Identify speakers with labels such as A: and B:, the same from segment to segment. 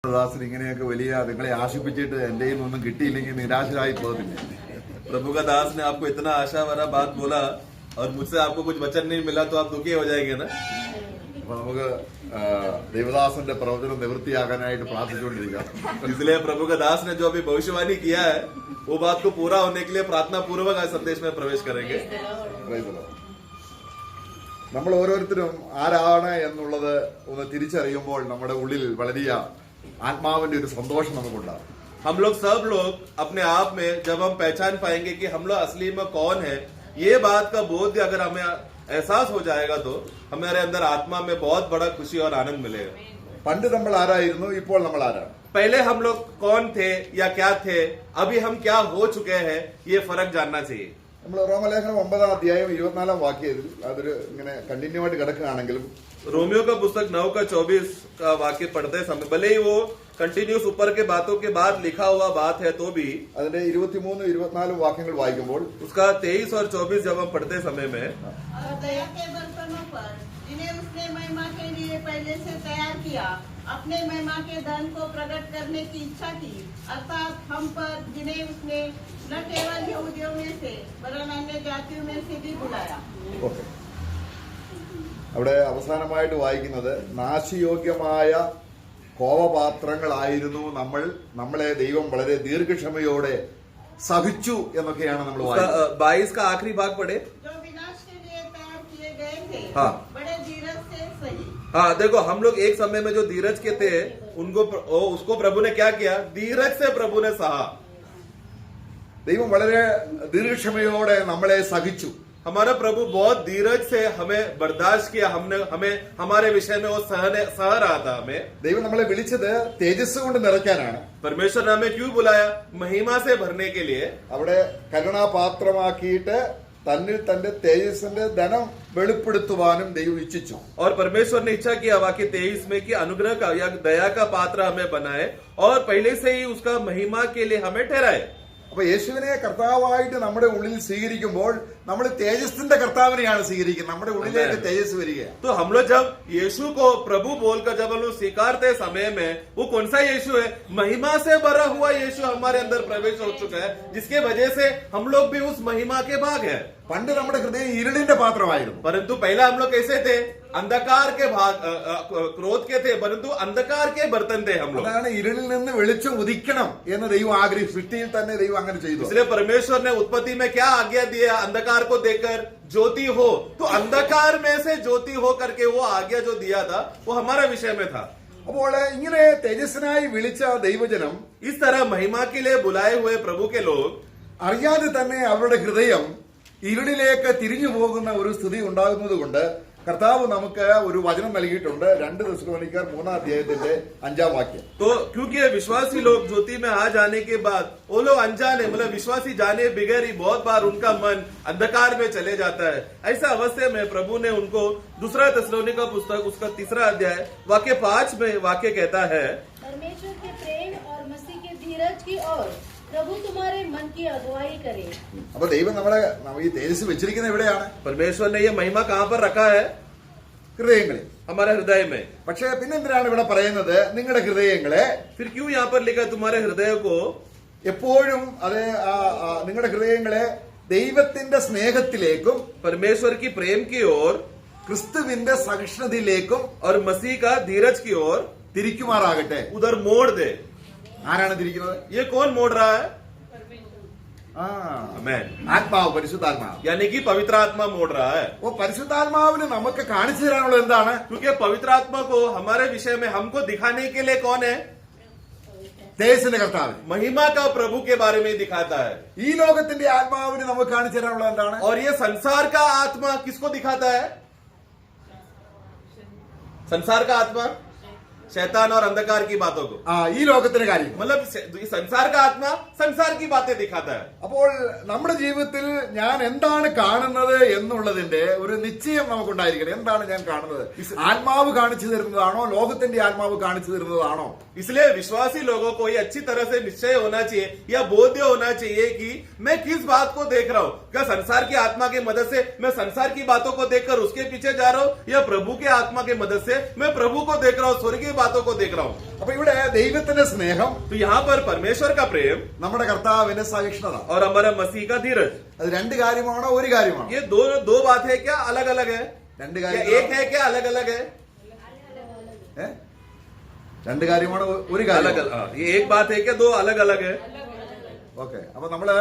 A: ദാസൻ ഇങ്ങനെയൊക്കെ വലിയ നിങ്ങളെ ആശിപ്പിച്ചിട്ട് എന്റെ ഒന്നും കിട്ടിയില്ലെങ്കിൽ നിരാശരായി പോകുന്നില്ല.
B: प्रभु का दास ने आपको इतना आशा भरा बात बोला और मुझसे आपको कुछ वचन नहीं मिला तो आप दुखी हो जाएंगे ना.
A: അപ്പൊ നമുക്ക് ദേവദാസന്റെ പ്രവചനം നിവൃത്തിയാകാനായിട്ട് പ്രാർത്ഥിച്ചുകൊണ്ടിരിക്കാം.
B: इसलिए प्रभु का दास ने जो अभी भविष्यवाणी किया है वो बात को पूरा होने के लिए प्रार्थना पूर्वक आज संदेश में प्रवेश करेंगे.
A: നമ്മൾ ഓരോരുത്തരും ആരാണ് എന്നുള്ളത് ഒന്ന് തിരിച്ചറിയുമ്പോൾ നമ്മുടെ ഉള്ളിൽ വലിയ ആത്മാവിന്റെ ഒരു സന്തോഷം നമുക്കുണ്ടാകും.
B: हम लोग सब लोग अपने आप में जब हम पहचान पाएंगे कि हम लोग असली में कौन है, ये बात का बोध अगर हमें एहसास हो जाएगा तो हमारे अंदर आत्मा में बहुत बड़ा खुशी और आनंद मिलेगा.
A: പണ്ട് നമ്മൾ ആരായിരുന്നു, ഇപ്പോൾ നമ്മൾ ആരാണ്?
B: पहले हम लोग कौन थे या क्या थे, अभी हम क्या हो चुके हैं, ये फर्क जानना चाहिए.
A: നമ്മൾ റോമലേഖനം 9-ാം അധ്യായം 24-ാം വാക്യത്തിൽ അതൊരു ഇങ്ങനെ കണ്ടിന്യൂ ആയിട്ട് കിടക്കുകയാണെങ്കിലും
B: रोमियो का पुस्तक 9-24 का वाक्य पढ़ते समय भले ही वो कंटिन्यूस ऊपर के बातों के बाद लिखा हुआ बात है तो भी
A: അതിന്റെ 23-24 വാക്യങ്ങൾ വായിക്കുമ്പോൾ
B: उसका 23 और 24 जब हम पढ़ते समय में
C: और दया के बर्तनों पर जिन्हें उसने महिमा के लिए पहले से तैयार किया, अपने महिमा के धन को प्रकट करने की इच्छा की, अर्थात हम पर जिन्हें उसने न केवल यहूदियों में से वरन अन्य जातियों में से भी बुलाया.
A: ഓക്കെ, അവിടെ അവസാനമായിട്ട് വായിക്കുന്നത് നാശയോഗ്യമായ കോപപാത്രങ്ങളായിരുന്നു നമ്മളെ ദൈവം വളരെ ദീർഘക്ഷമയോടെ സഹിച്ചു എന്നൊക്കെയാണ് നമ്മൾ വായിക്കുന്നത്.
B: 22 का आखिरी भाग पढ़े.
C: जो विनाश के लिए तैयार किए गए थे,
B: हाँ.
C: बड़े धीरज से सही.
B: हाँ, देखो हम लोग एक समय में जो धीरज के थे उसको प्रभु ने क्या किया, धीरज से प्रभु ने सहा.
A: ദൈവം വളരെ ദീർഘക്ഷമയോടെ നമ്മളെ സഹിച്ചു.
B: हमारा प्रभु बहुत धीरज से हमें बर्दाश्त किया. हमें हमारे विषय में वो सह रहा था. हमें
A: ദൈവം നമ്മളെ വിളിച്ചത് തേജസ് കൊണ്ട് നിറയ്ക്കാനാണ്.
B: परमेश्वर ने हमें क्यों बुलाया, महिमा से भरने के लिए.
A: അവിടെ കരുണാപാത്രമാക്കിയിട്ട് തന്നിൽ തന്റെ തേജസ്സിന്റെ ധനം വെളിപ്പെടുത്തുവാനും ദൈവം ഇച്ഛിച്ചു.
B: और परमेश्वर ने इच्छा किया वाक्य 23 में कि अनुग्रह का या दया का पात्र हमें बनाए और पहले से ही उसका महिमा के लिए हमें ठहराए.
A: അപ്പൊ യേശുവിനെ കർത്താവായിട്ട് നമ്മുടെ ഉള്ളിൽ സ്വീകരിക്കുമ്പോൾ നമ്മൾ തേജസ്സിന്റെ കർത്താവിനെയാണ് സ്വീകരിക്കുന്നത്. നമ്മുടെ ഉള്ളിലേക്ക് തേജസ് വരികയാണ്.
B: तो हम लोग जब यीशु को प्रभु बोलकर जब हम लोग स्वीकारते समय में वो कौन सा यीशु है, महिमा से भरा हुआ यीशु हमारे अंदर प्रवेश हो चुका है, जिसके वजह से हम लोग भी उस महिमा के भाग है.
A: പണ്ട് നമ്മുടെ ഹൃദയം ഇരുളിന്റെ പാത്രമായിരുന്നു.
B: परंतु पहला हम लोग कैसे थे, अंधकार के भाग क्रोध के थे, परंतु अंधकार के बर्तन थे हम लोग.
A: അതാണ് ഇരുളിൽ നിന്ന് വെളിച്ചം ഉദിക്കണം എന്ന് ദൈവം ആഗ്രഹിച്ചു. സൃഷ്ടിയിൽ തന്നെ ദൈവം അങ്ങനെ ചെയ്തു.
B: इसलिए परमेश्वर ने उत्पत्ति में क्या आज्ञा दिया, अंधकार को देखकर ज्योति हो. तो अंधकार में से ज्योति हो करके वो आज्ञा जो दिया था वो हमारा विषय में था.
A: അപ്പോൾ ഇങ്ങനെ തേജസ്സിനായി വിളിച്ച ദൈവജനം
B: इस तरह महिमा के लिए बुलाए हुए प्रभु के लोग
A: അറിയാതെ തന്നെ അവരുടെ ഹൃദയം ഇരുളിലേക്ക് തിരിഞ്ഞു പോകുന്ന ഒരു സ്ഥിതി ഉണ്ടാകുന്നത് കൊണ്ട് കർത്താവ് നമുക്ക് ഒരു വചനം നൽകിയിട്ടുണ്ട്. 2 തെസ്സലോനിക്കർ 3-ാം അധ്യായത്തിന്റെ 5-ാം വാക്യം.
B: तो क्योंकि विश्वासी लोग ज्योति में आ जाने के बाद वो लोग अनजाने मतलब विश्वासी जाने बगैर ही बहुत बार उनका मन अंधकार में चले जाता है. ऐसा अवस्था में प्रभु ने उनको 2 तेस्सलोनिका पुस्तक उसका 3रा अध्याय वाक्य 5 में वाक्य कहता है,
D: परमेश्वर के प्रेम और मसीह के धीरज की ओर प्रभु तुम्हारे मन की अगुवाई करे.
A: അപ്പൊ ദൈവം നമ്മളെ ഈ തേജസ് വെച്ചിരിക്കുന്നത് എവിടെയാണ്?
B: परमेश्वर ने ये महिमा कहाँ पर रखा है,
A: ഹൃദയങ്ങളിൽ.
B: हमारे हृदय में.
A: പക്ഷെ പിന്നെന്തിനാണ് ഇവിടെ പറയുന്നത് നിങ്ങളുടെ ഹൃദയങ്ങളെ?
B: फिर क्यों यहाँ पर लिखा तुम्हारे हृदय को?
A: എപ്പോഴും അത് നിങ്ങളുടെ ഹൃദയങ്ങളെ ദൈവത്തിന്റെ സ്നേഹത്തിലേക്കും
B: परमेश्वर की प्रेम की ओर
A: ക്രിസ്തുവിന്റെ സഹിഷ്ണുതയിലേക്കും
B: और मसीह का धीरज की ओर
A: തിരിക്കുമാറാകട്ടെ.
B: उधर मोड़ दे.
A: ആരാണ് തിരിക്കുന്നത്?
B: ये कौन मोड़ रहा है?
A: ആമേൻ. ആത്മാവ്, പരിശുദ്ധാത്മാവ്.
B: यानी कि पवित्र आत्मा मोड़ रहा है.
A: ഓ, പരിശുദ്ധാത്മാവിന് നമുക്ക് കാണിച്ചു തരാനുള്ള എന്താണ്?
B: क्योंकि पवित्र आत्मा को हमारे विषय में हमको दिखाने के लिए कौन है,
A: തേജസ്സിന്റെ കർത്താവ്.
B: महिमा का प्रभु के बारे में दिखाता है.
A: ഈ ലോകത്തിന്റെ ആത്മാവിന് നമുക്ക് കാണിച്ചു തരാനുള്ള എന്താണ്?
B: और ये संसार का आत्मा किसको दिखाता है? संसार का आत्मा शैतान और अंधकार की बातों को,
A: ഈ ലോകത്തിന്റെ കാര്യം.
B: मतलब संसार का आत्मा संसार की बातें दिखाता है.
A: അപ്പോൾ നമ്മുടെ ജീവിതത്തിൽ ഞാൻ എന്താണ് കാണുന്നത് എന്നുള്ളതിന്റെ ഒരു നിശ്ചയം നമുക്കുണ്ടായിരിക്കണം. എന്താണ് ഞാൻ കാണുന്നത്? ആത്മാവ് കാണിച്ചു തരുന്നതാണോ ലോകത്തിന്റെ ആത്മാവ് കാണിച്ചു തരുന്നതാണോ?
B: इसलिए विश्वासी लोगों को ये अच्छी तरह से निश्चय होना चाहिए या बोध्य होना चाहिए कि मैं किस बात को देख रहा हूं. क्या संसार की आत्मा की मदद से मैं संसार की बातों को देखकर उसके पीछे जा रहा हूं, या प्रभु के आत्मा की मदद से मैं प्रभु को देख रहा हूं, स्वर्गीय बातों को देख रहा हूँ।
A: അപ്പൊ ഇവിടെ ദൈവത്തിന്റെ സ്നേഹം,
B: तो यहाँ पर परमेश्वर का प्रेम
A: നമ്മുടെ കർത്താവിന്റെ സഹിഷ്ണുത,
B: और हमारा मसीह का धीरज,
A: അത് രണ്ട് കാര്യമാണോ ഒരു കാര്യമാണോ?
B: ये दो बात है क्या? अलग अलग है?
A: രണ്ട്
B: या
A: കാര്യം,
B: एक है क्या? अलग अलग है?
A: രണ്ട് കാര്യമാണോ ഒരു
B: अलग
A: കാര്യം?
B: अलग, ये एक बात है क्या? दो अलग अलग है?
A: ഓക്കെ. അപ്പൊ നമ്മള്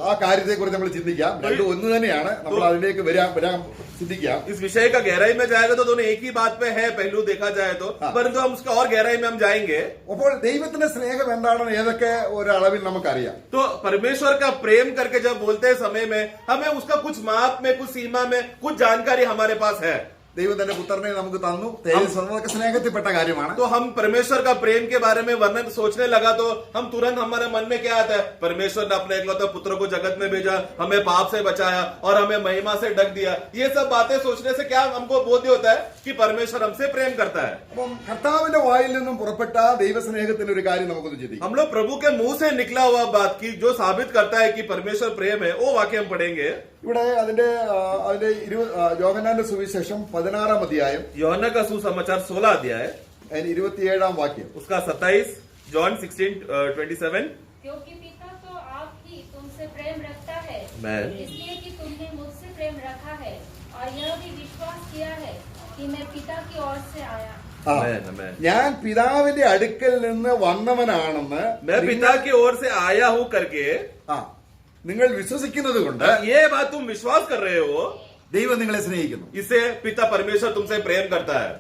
A: ആ കാര്യത്തെ കുറിച്ച് നമ്മൾ ചിന്തിക്കാം. രണ്ടും ഒന്ന് തന്നെയാണ്. നമ്മൾ അതിലേക്ക് വരാൻ ചിന്തിക്കാം.
B: इस विषय का गहराई में जाएगा तो दोनों एक ही बात पे है पहलू देखा जाए तो, परंतु हम उसका और गहराई में हम जाएंगे।
A: അപ്പോൾ ദൈവത്തിന്റെ സ്നേഹം എന്താണെന്ന് ഏതൊക്കെ ഒരു അളവിൽ നമുക്കറിയാം.
B: तो परमेश्वर का प्रेम करके जब बोलते हैं समय में हमें उसका कुछ माप में, कुछ सीमा में, कुछ जानकारी हमारे पास है।
A: ദൈവം തന്റെ പുത്രനെ നമുക്ക് തന്നു. അതൊക്കെ സ്നേഹത്തിൽപ്പെട്ട കാര്യമാണ്.
B: तो हम परमेश्वर का प्रेम के बारे में वर्णन सोचने लगा तो हम तुरंत हमारे मन में क्या आता है? परमेश्वर ने अपने इकलौते पुत्र को जगत में भेजा, हमें पाप से बचाया और हमें महिमा से ढक दिया। ये सब बातें सोचने से क्या हमको बोध होता है कि परमेश्वर हमसे प्रेम करता है।
A: അപ്പം കർത്താവിന്റെ വായിൽ നിന്നും പുറപ്പെട്ട ദൈവസ്നേഹത്തിന്റെ ഒരു കാര്യം നമുക്കൊന്ന് ചിന്തിക്കാം.
B: हम लोग प्रभु के मुंह से निकला हुआ बात की जो साबित करता है कि परमेश्वर प्रेम है, वो वाक्य हम पढ़ेंगे।
A: ഇവിടെ അതിന്റെ യോഹന്നാന്റെ സുവിശേഷം 16-ാം അധ്യായം
B: യോഹन्ना का सुसमाचार 16 अध्याय
A: അതിന് 27-ാം വാക്യം.
B: उसका 27, जॉन 16:27।
D: क्योंकि पिता तो आप ही तुमसे प्रेम रखता है,
B: मैं
D: इसलिए कि तुमने मुझसे प्रेम रखा है और यह भी विश्वास किया है कि मैं पिता की ओर से आया।
A: ആ,
B: मैं
A: ഞാൻ പിതാവിന്റെ അടുക്കൽ നിന്ന് വന്നവനാണെന്ന്
B: मैं पिता की ओर से आया हूं करके
A: ആ നിങ്ങൾ വിശ്വസിക്കുന്നത് കൊണ്ട്
B: ये बात तुम विश्वास कर रहे हो,
A: ദൈവം നിങ്ങളെ സ്നേഹിക്കുന്നു.
B: इससे पिता परमेश्वर तुमसे प्रेम करता है।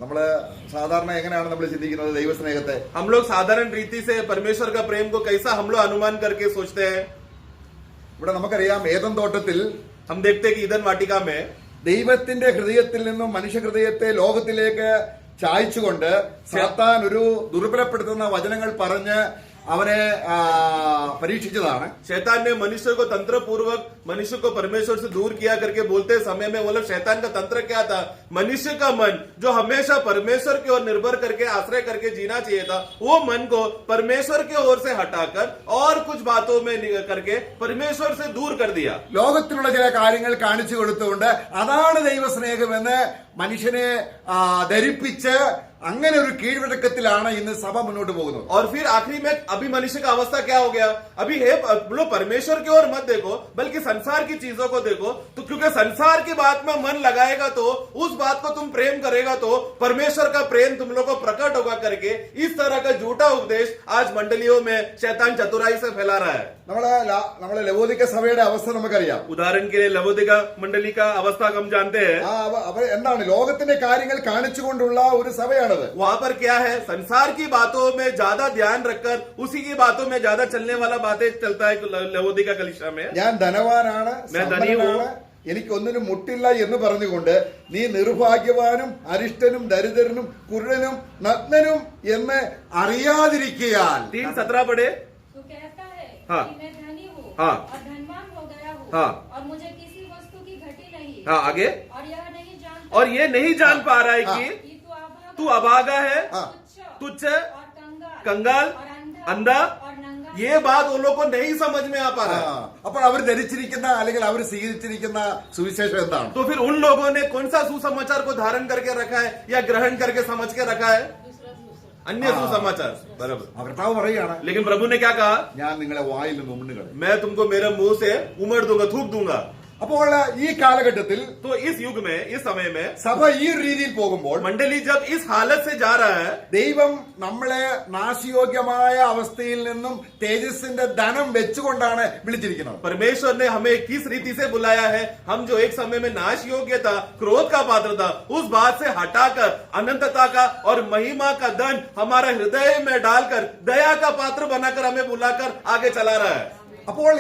A: നമ്മള് സാധാരണ എങ്ങനെയാണ് നമ്മൾ ചിന്തിക്കുന്നത് ദൈവസ്നേഹത്തെ?
B: हम लोग साधारण रीति से परमेश्वर का प्रेम को कैसा हम लोग अनुमान करके सोचते हैं।
A: ഇവിടെ നമുക്കറിയാം ഏദൻ തോട്ടത്തിൽ
B: हम देखते हैं कि ईदन वाटिका में
A: ദൈവത്തിന്റെ ഹൃദയത്തിൽ നിന്നും മനുഷ്യ ഹൃദയത്തെ ലോകത്തിലേക്ക് ചായ്ച്ചുകൊണ്ട് സാത്താൻ ഒരു ദുർബലപ്പെടുത്തുന്ന വചനങ്ങൾ പറഞ്ഞ് അവനെ പരീക്ഷിച്ചതാണ്.
B: शैतान ने मनुष्य को तंत्र पूर्वक मनुष्य को परमेश्वर से दूर किया करके बोलते समय में मतलब शैतान का तंत्र क्या था? मनुष्य का मन जो हमेशा परमेश्वर की ओर निर्भर करके आश्रय करके जीना चाहिए था, वो मन को परमेश्वर की ओर से हटाकर और कुछ बातों में करके परमेश्वर से दूर कर दिया।
A: ലോകത്തിലുള്ള ചില കാര്യങ്ങൾ കാണിച്ചു കൊടുത്തുകൊണ്ട് അതാണ് ദൈവസ്നേഹമെന്ന് മനുഷ്യനെ ധരിപ്പിച്ച് അങ്ങനെ ഒരു കീഴ്വഴക്കത്തിലാണ് ഇന്ന് സഭ മുന്നോട്ട് പോകുന്നത്.
B: और फिर आखिरी में अभी मनुष्य का अवस्था क्या हो गया? अभी है बोलो परमेश्वर की ओर मत देखो बल्कि संसार की चीजों को देखो। तो क्योंकि संसार की बात में मन लगाएगा तो उस बात को तुम प्रेम करेगा तो परमेश्वर का प्रेम तुम लोग को प्रकट होगा करके इस तरह का झूठा उपदेश आज मंडलियों में शैतान चतुराई से फैला रहा है।
A: നമ്മളെ ലവോദിക്ക സഭയുടെ അവസ്ഥ നമുക്കറിയാം.
B: उदाहरण के लिए लवोदिका मंडली का अवस्था हम जानते हैं।
A: അവർ എന്താണ് ലോകത്തിന്റെ കാര്യങ്ങൾ കാണിച്ചുകൊണ്ടുള്ള ഒരു സഭയാണത്.
B: वहां पर क्या है? संसार की बातों में ज्यादा ध्यान रखकर उसी की बातों में ज्यादा चलने वाला बातें चलता है लवोदिका कलीसिया में।
A: ഞാൻ ധനവാനാണ്,
B: मैं धनी हूं,
A: എനിക്കൊന്നിനും മുട്ടില്ല എന്ന് പറഞ്ഞുകൊണ്ട് നീ നിർഭാഗ്യവാനും അരിഷ്ടനും ദരിദ്രനും കുരുടനും നഗ്നനും എന്ന് അറിയാതിരിക്കയാൽ
B: 3:17 पढ़े।
D: तो कहता है
B: हाँ।
D: कि मैं धनी हूँ
B: हाँ।
D: और धनवान हो गया हूँ
B: हाँ।
D: और मुझे किसी वस्तु की घटी नहीं।
B: हाँ, आगे।
D: और यह नहीं जानता
B: और ये नहीं जान पा रहा है कि
D: कि
B: तू अभागा है,
A: हाँ।
B: तुच्छ
D: और
B: कंगाल,
D: और
B: अंधा।
D: और नंगा।
B: ये बात उन लोग को नहीं समझ में आ पा रहा है।
A: അപ്പോൾ അവർ ധരിച്ചിരിക്കുന്ന അല്ലെങ്കിൽ അവർ സ്വീകരിച്ചിരിക്കുന്ന സുവിശേഷം എന്താണ്?
B: तो फिर उन लोगों ने कौन सा सुसमाचार को धारण करके रखा है या ग्रहण करके समझ के रखा है? अन्य सुसमाचार। बराबर।
A: കർത്താവ് പറയുകയാണ്,
B: लेकिन प्रभु ने क्या कहा?
A: ഞാൻ നിങ്ങളെ വായിൽ നിന്ന് ഉമിണ്ണുകളെ.
B: मैं तुमको मेरे मुंह से उमड़ दूंगा, थूक दूंगा।
A: അപ്പോൾ ഈ കാലഘട്ടത്തിൽ
B: तो इस युग में, इस समय में
A: സഭ ഈ ഒരു രീതിയിൽ പോകുമ്പോൾ
B: मंडली जब इस हालत से जा रहा है,
A: ദൈവം നമ്മളെ നാശയോഗ്യമായ അവസ്ഥയിൽ നിന്നും തേജസ്സിന്റെ ധനം വെച്ചുകൊണ്ടാണ് വിളിച്ചിരിക്കുന്നത്.
B: परमेश्वर ने हमें किस रीति से बुलाया है? हम जो एक समय में नाश योग्य था, क्रोध का पात्र था, उस बात से हटाकर अनंतता का और महिमा का धन हमारे हृदय में डालकर दया का पात्र बनाकर हमें बुलाकर आगे चला रहा है।
A: അപ്പോൾ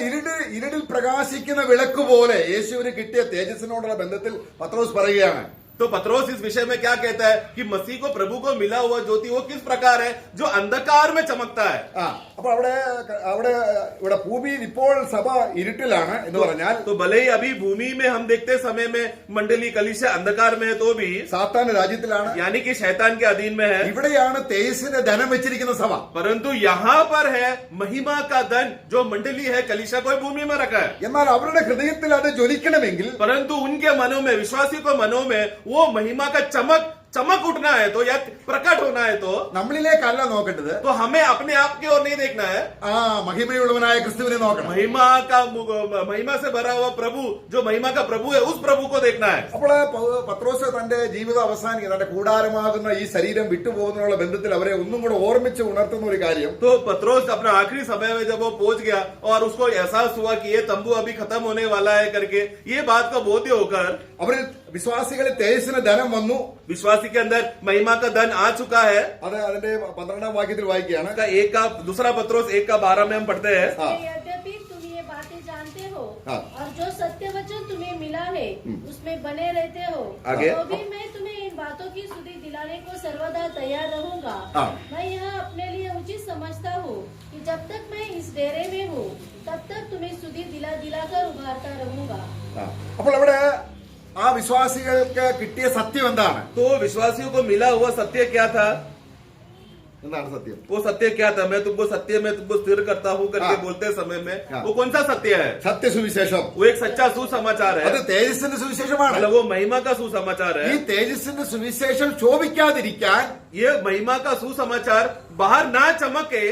A: ഇരുടിൽ പ്രകാശിക്കുന്ന വിളക്ക് പോലെ യേശുവിന് കിട്ടിയ തേജസ്സിനോടുള്ള ബന്ധത്തിൽ പത്രോസ് പറയുകയാണ്,
B: तो पत्रोस इस विषय में क्या कहता है कि मसीह को प्रभु को मिला हुआ ज्योति वो किस प्रकार है? जो अंधकार में चमकता है।
A: അപ്പൊ ഇവിടെ ഭൂമിയിൽ ഇപ്പോൾ സഭ ഇരുട്ടിലാണ് എന്ന് പറഞ്ഞാൽ
B: तो भले ही अभी भूमि में हम देखते समय में मंडली कलीसिया अंधकार में है तो भी
A: സാത്താന്റെ രാജ്യത്തിലാണ്,
B: यानी कि शैतान के अधीन में है।
A: ഇവിടെയാണ് തേജസ്സിന്റെ ധനം വെച്ചിരിക്കുന്ന സഭ.
B: परंतु यहाँ पर है महिमा का धन जो मंडली है कलीसिया को भूमि में रखा है।
A: എന്നാൽ അവരുടെ ഹൃദയത്തിൽ അത് ജ്വലിക്കണമെങ്കിൽ
B: परंतु उनके मनों में, विश्वासी को मनों में वो महिमा का चमक चमक उठना है तो या प्रकट होना है
A: നമ്മളിലേക്കല്ല നോക്കേണ്ടത്,
B: तो हमें अपने आप की ओर नहीं देखना है,
A: ആ മഹിമയുള്ളവനായ ക്രിസ്തുവിനെ നോക്കണം.
B: महिमा से भरा हुआ प्रभु, जो महिमा का प्रभु है, उस प्रभु को देखना है.
A: അപ്പോൾ പത്രോസ് തന്റെ ജീവിതം അവസാനിക്കുന്ന തന്റെ കൂടാരമാകുന്ന ഈ ശരീരം വിട്ടുപോകുന്നതിനുള്ള ബന്ധത്തിൽ അവരെ ഒന്നും കൂടെ ഓർമ്മിച്ച് ഉണർത്തുന്ന ഒരു കാര്യം,
B: तो पत्रोस अपना आखिरी समय में जब वो पहुंच गया और उसको एहसास हुआ कि ये तंबू अभी खत्म होने वाला है करके, ये बात का बोध्य होकर
A: അവരിൽ വിശ്വാസികളിൽ തേജസ്സിന് ധനം വന്നു.
B: विश्वासी के अंदर महिमा का धन आ चुका है.
A: അത് അതിന്റെ 12ാം വാക്യത്തിൽ വായിക്കുകയാണ്.
B: दूसरा पत्रोस 1:12 में हम पढ़ते हैं.
D: यद्यपि तुम ये बातें जानते हो
A: हाँ।
D: और जो सत्य वचन तुम्हें मिला है उसमें बने रहते हो,
B: आगे?
D: तो भी मैं तुम्हें इन बातों की सुधि दिलाने को सर्वदा तैयार रहूंगा.
A: हाँ।
D: मैं यह अपने लिए उचित समझता हूँ कि जब तक मैं इस डेरे में हूँ तब तक तुम्हें सुधि दिलाकर उभारता रहूंगा.
A: അപ്പോൾ അവിടെ ആ വിശ്വാസികൾക്ക് കിട്ടിയ സത്യം എന്താണ്?
B: तो विश्वासियों को मिला हुआ सत्य क्या था?
A: എന്താണ് സത്യം?
B: वो सत्य क्या था? मैं तुमको सत्य में तुमको स्थिर करता हूँ करके
A: हाँ।
B: बोलते समय में
A: हाँ।
B: वो कौन सा सत्य है?
A: സത്യസുവിശേഷം.
B: वो एक सच्चा सुसमाचार है.
A: അത് തേജസ്സിന്റെ സുവിശേഷമാണ്.
B: मतलब वो महिमा का सुसमाचार
A: ഈ
B: है.
A: തേജസ്സിന്റെ സുവിശേഷം ശോഭിക്കാതിരിക്കാൻ
B: ये महिमा का सुसमाचार बाहर ना चमके,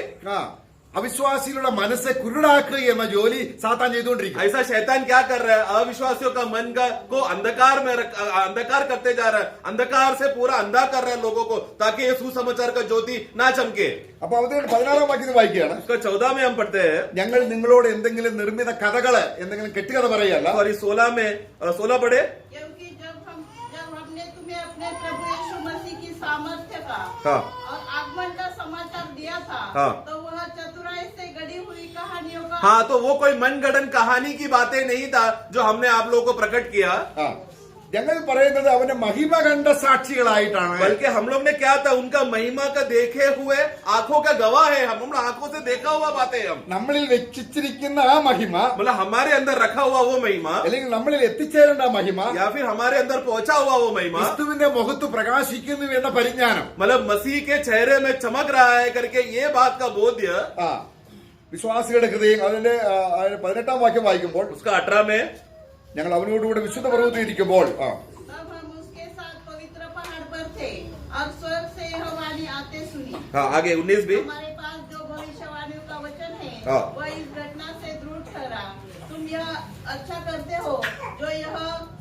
A: അവിശ്വാസികളുടെ മനസ്സെ കുരുടാക്കുക എന്ന ജോലി സാത്താൻ ചെയ്തുകൊണ്ടിരിക്കും.
B: ऐसा शैतान क्या कर रहा है? अविश्वासियों का मन को अंधकार में अंधकार करते जा रहा है. अंधकार से पूरा अंधा कर रहा है लोगों को, ताकि ये सुसमाचार का ज्योति ना चमके.
A: അപ്പൊ അതിന്റെ 16ാം വാക്യത്തിൽ വായിക്കുകയാണ്,
B: उसका 14 में हम पढ़ते हैं.
A: ഞങ്ങൾ നിങ്ങളോട് എന്തെങ്കിലും നിർമ്മിത കഥകള് എന്തെങ്കിലും കെട്ടുകഥ പറയല്ല.
B: और इस 16 पढ़े.
C: क्योंकि जब हमने तुम्हें अपने प्रभु यीशु मसीह की सामर्थ्य का
B: हाँ।
C: और आगमन का समाचार दिया था,
B: हाँ।
C: तो वह चतुराई से गढ़ी हुई कहानियों का
B: हाँ, तो वो कोई मनगढ़ंत कहानी की बातें नहीं था जो हमने आप लोगों को प्रकट किया.
A: ഞങ്ങൾ പറയുന്നത് അവന്റെ മഹിമ കണ്ട സാക്ഷികളായിട്ടാണ്.
B: बल्कि हम लोग ने क्या था? उनका महिमा का देखे हुए आंखों का गवाह है. हम आंखों से देखा हुआ बातें हम,
A: നമ്മളിൽ വെച്ചിരിക്കുന്ന ആ മഹിമ,
B: मतलब हमारे अंदर रखा हुआ वो महिमा,
A: അല്ലെങ്കിൽ നമ്മളിൽ എത്തിച്ചേരേണ്ട ആ മഹിമ,
B: या फिर हमारे अंदर पहुंचा हुआ वो महिमा,
A: ക്രിസ്തുവിന്റെ മുഖത്ത് പ്രകാശിക്കുന്നു എന്ന പരിജ്ഞാനം,
B: मतलब मसीह के चेहरे में चमक रहा है करके ये बात का बोध्य.
A: വിശ്വാസികളുടെ ഹൃദയം. അതിന്റെ 18ാം വാക്യം വായിക്കുമ്പോൾ,
B: उसका 18 में
A: ഞങ്ങൾ അവനോടുകൂടെ വിശുദ്ധ പർവ്വതത്തിൽ ഇരിക്കുമ്പോൾ
C: तब हम उसके साथ पवित्र पहाड़ पर थे और स्वर्ग से यह वाणी आते सुनी.
B: हाँ, आगे 19 भी.
C: हमारे पास जो भविष्यवाणियों का वचन है
B: हाँ।
C: वह इस घटना से दृढ़ ठहरा. तुम यह अच्छा करते हो जो यह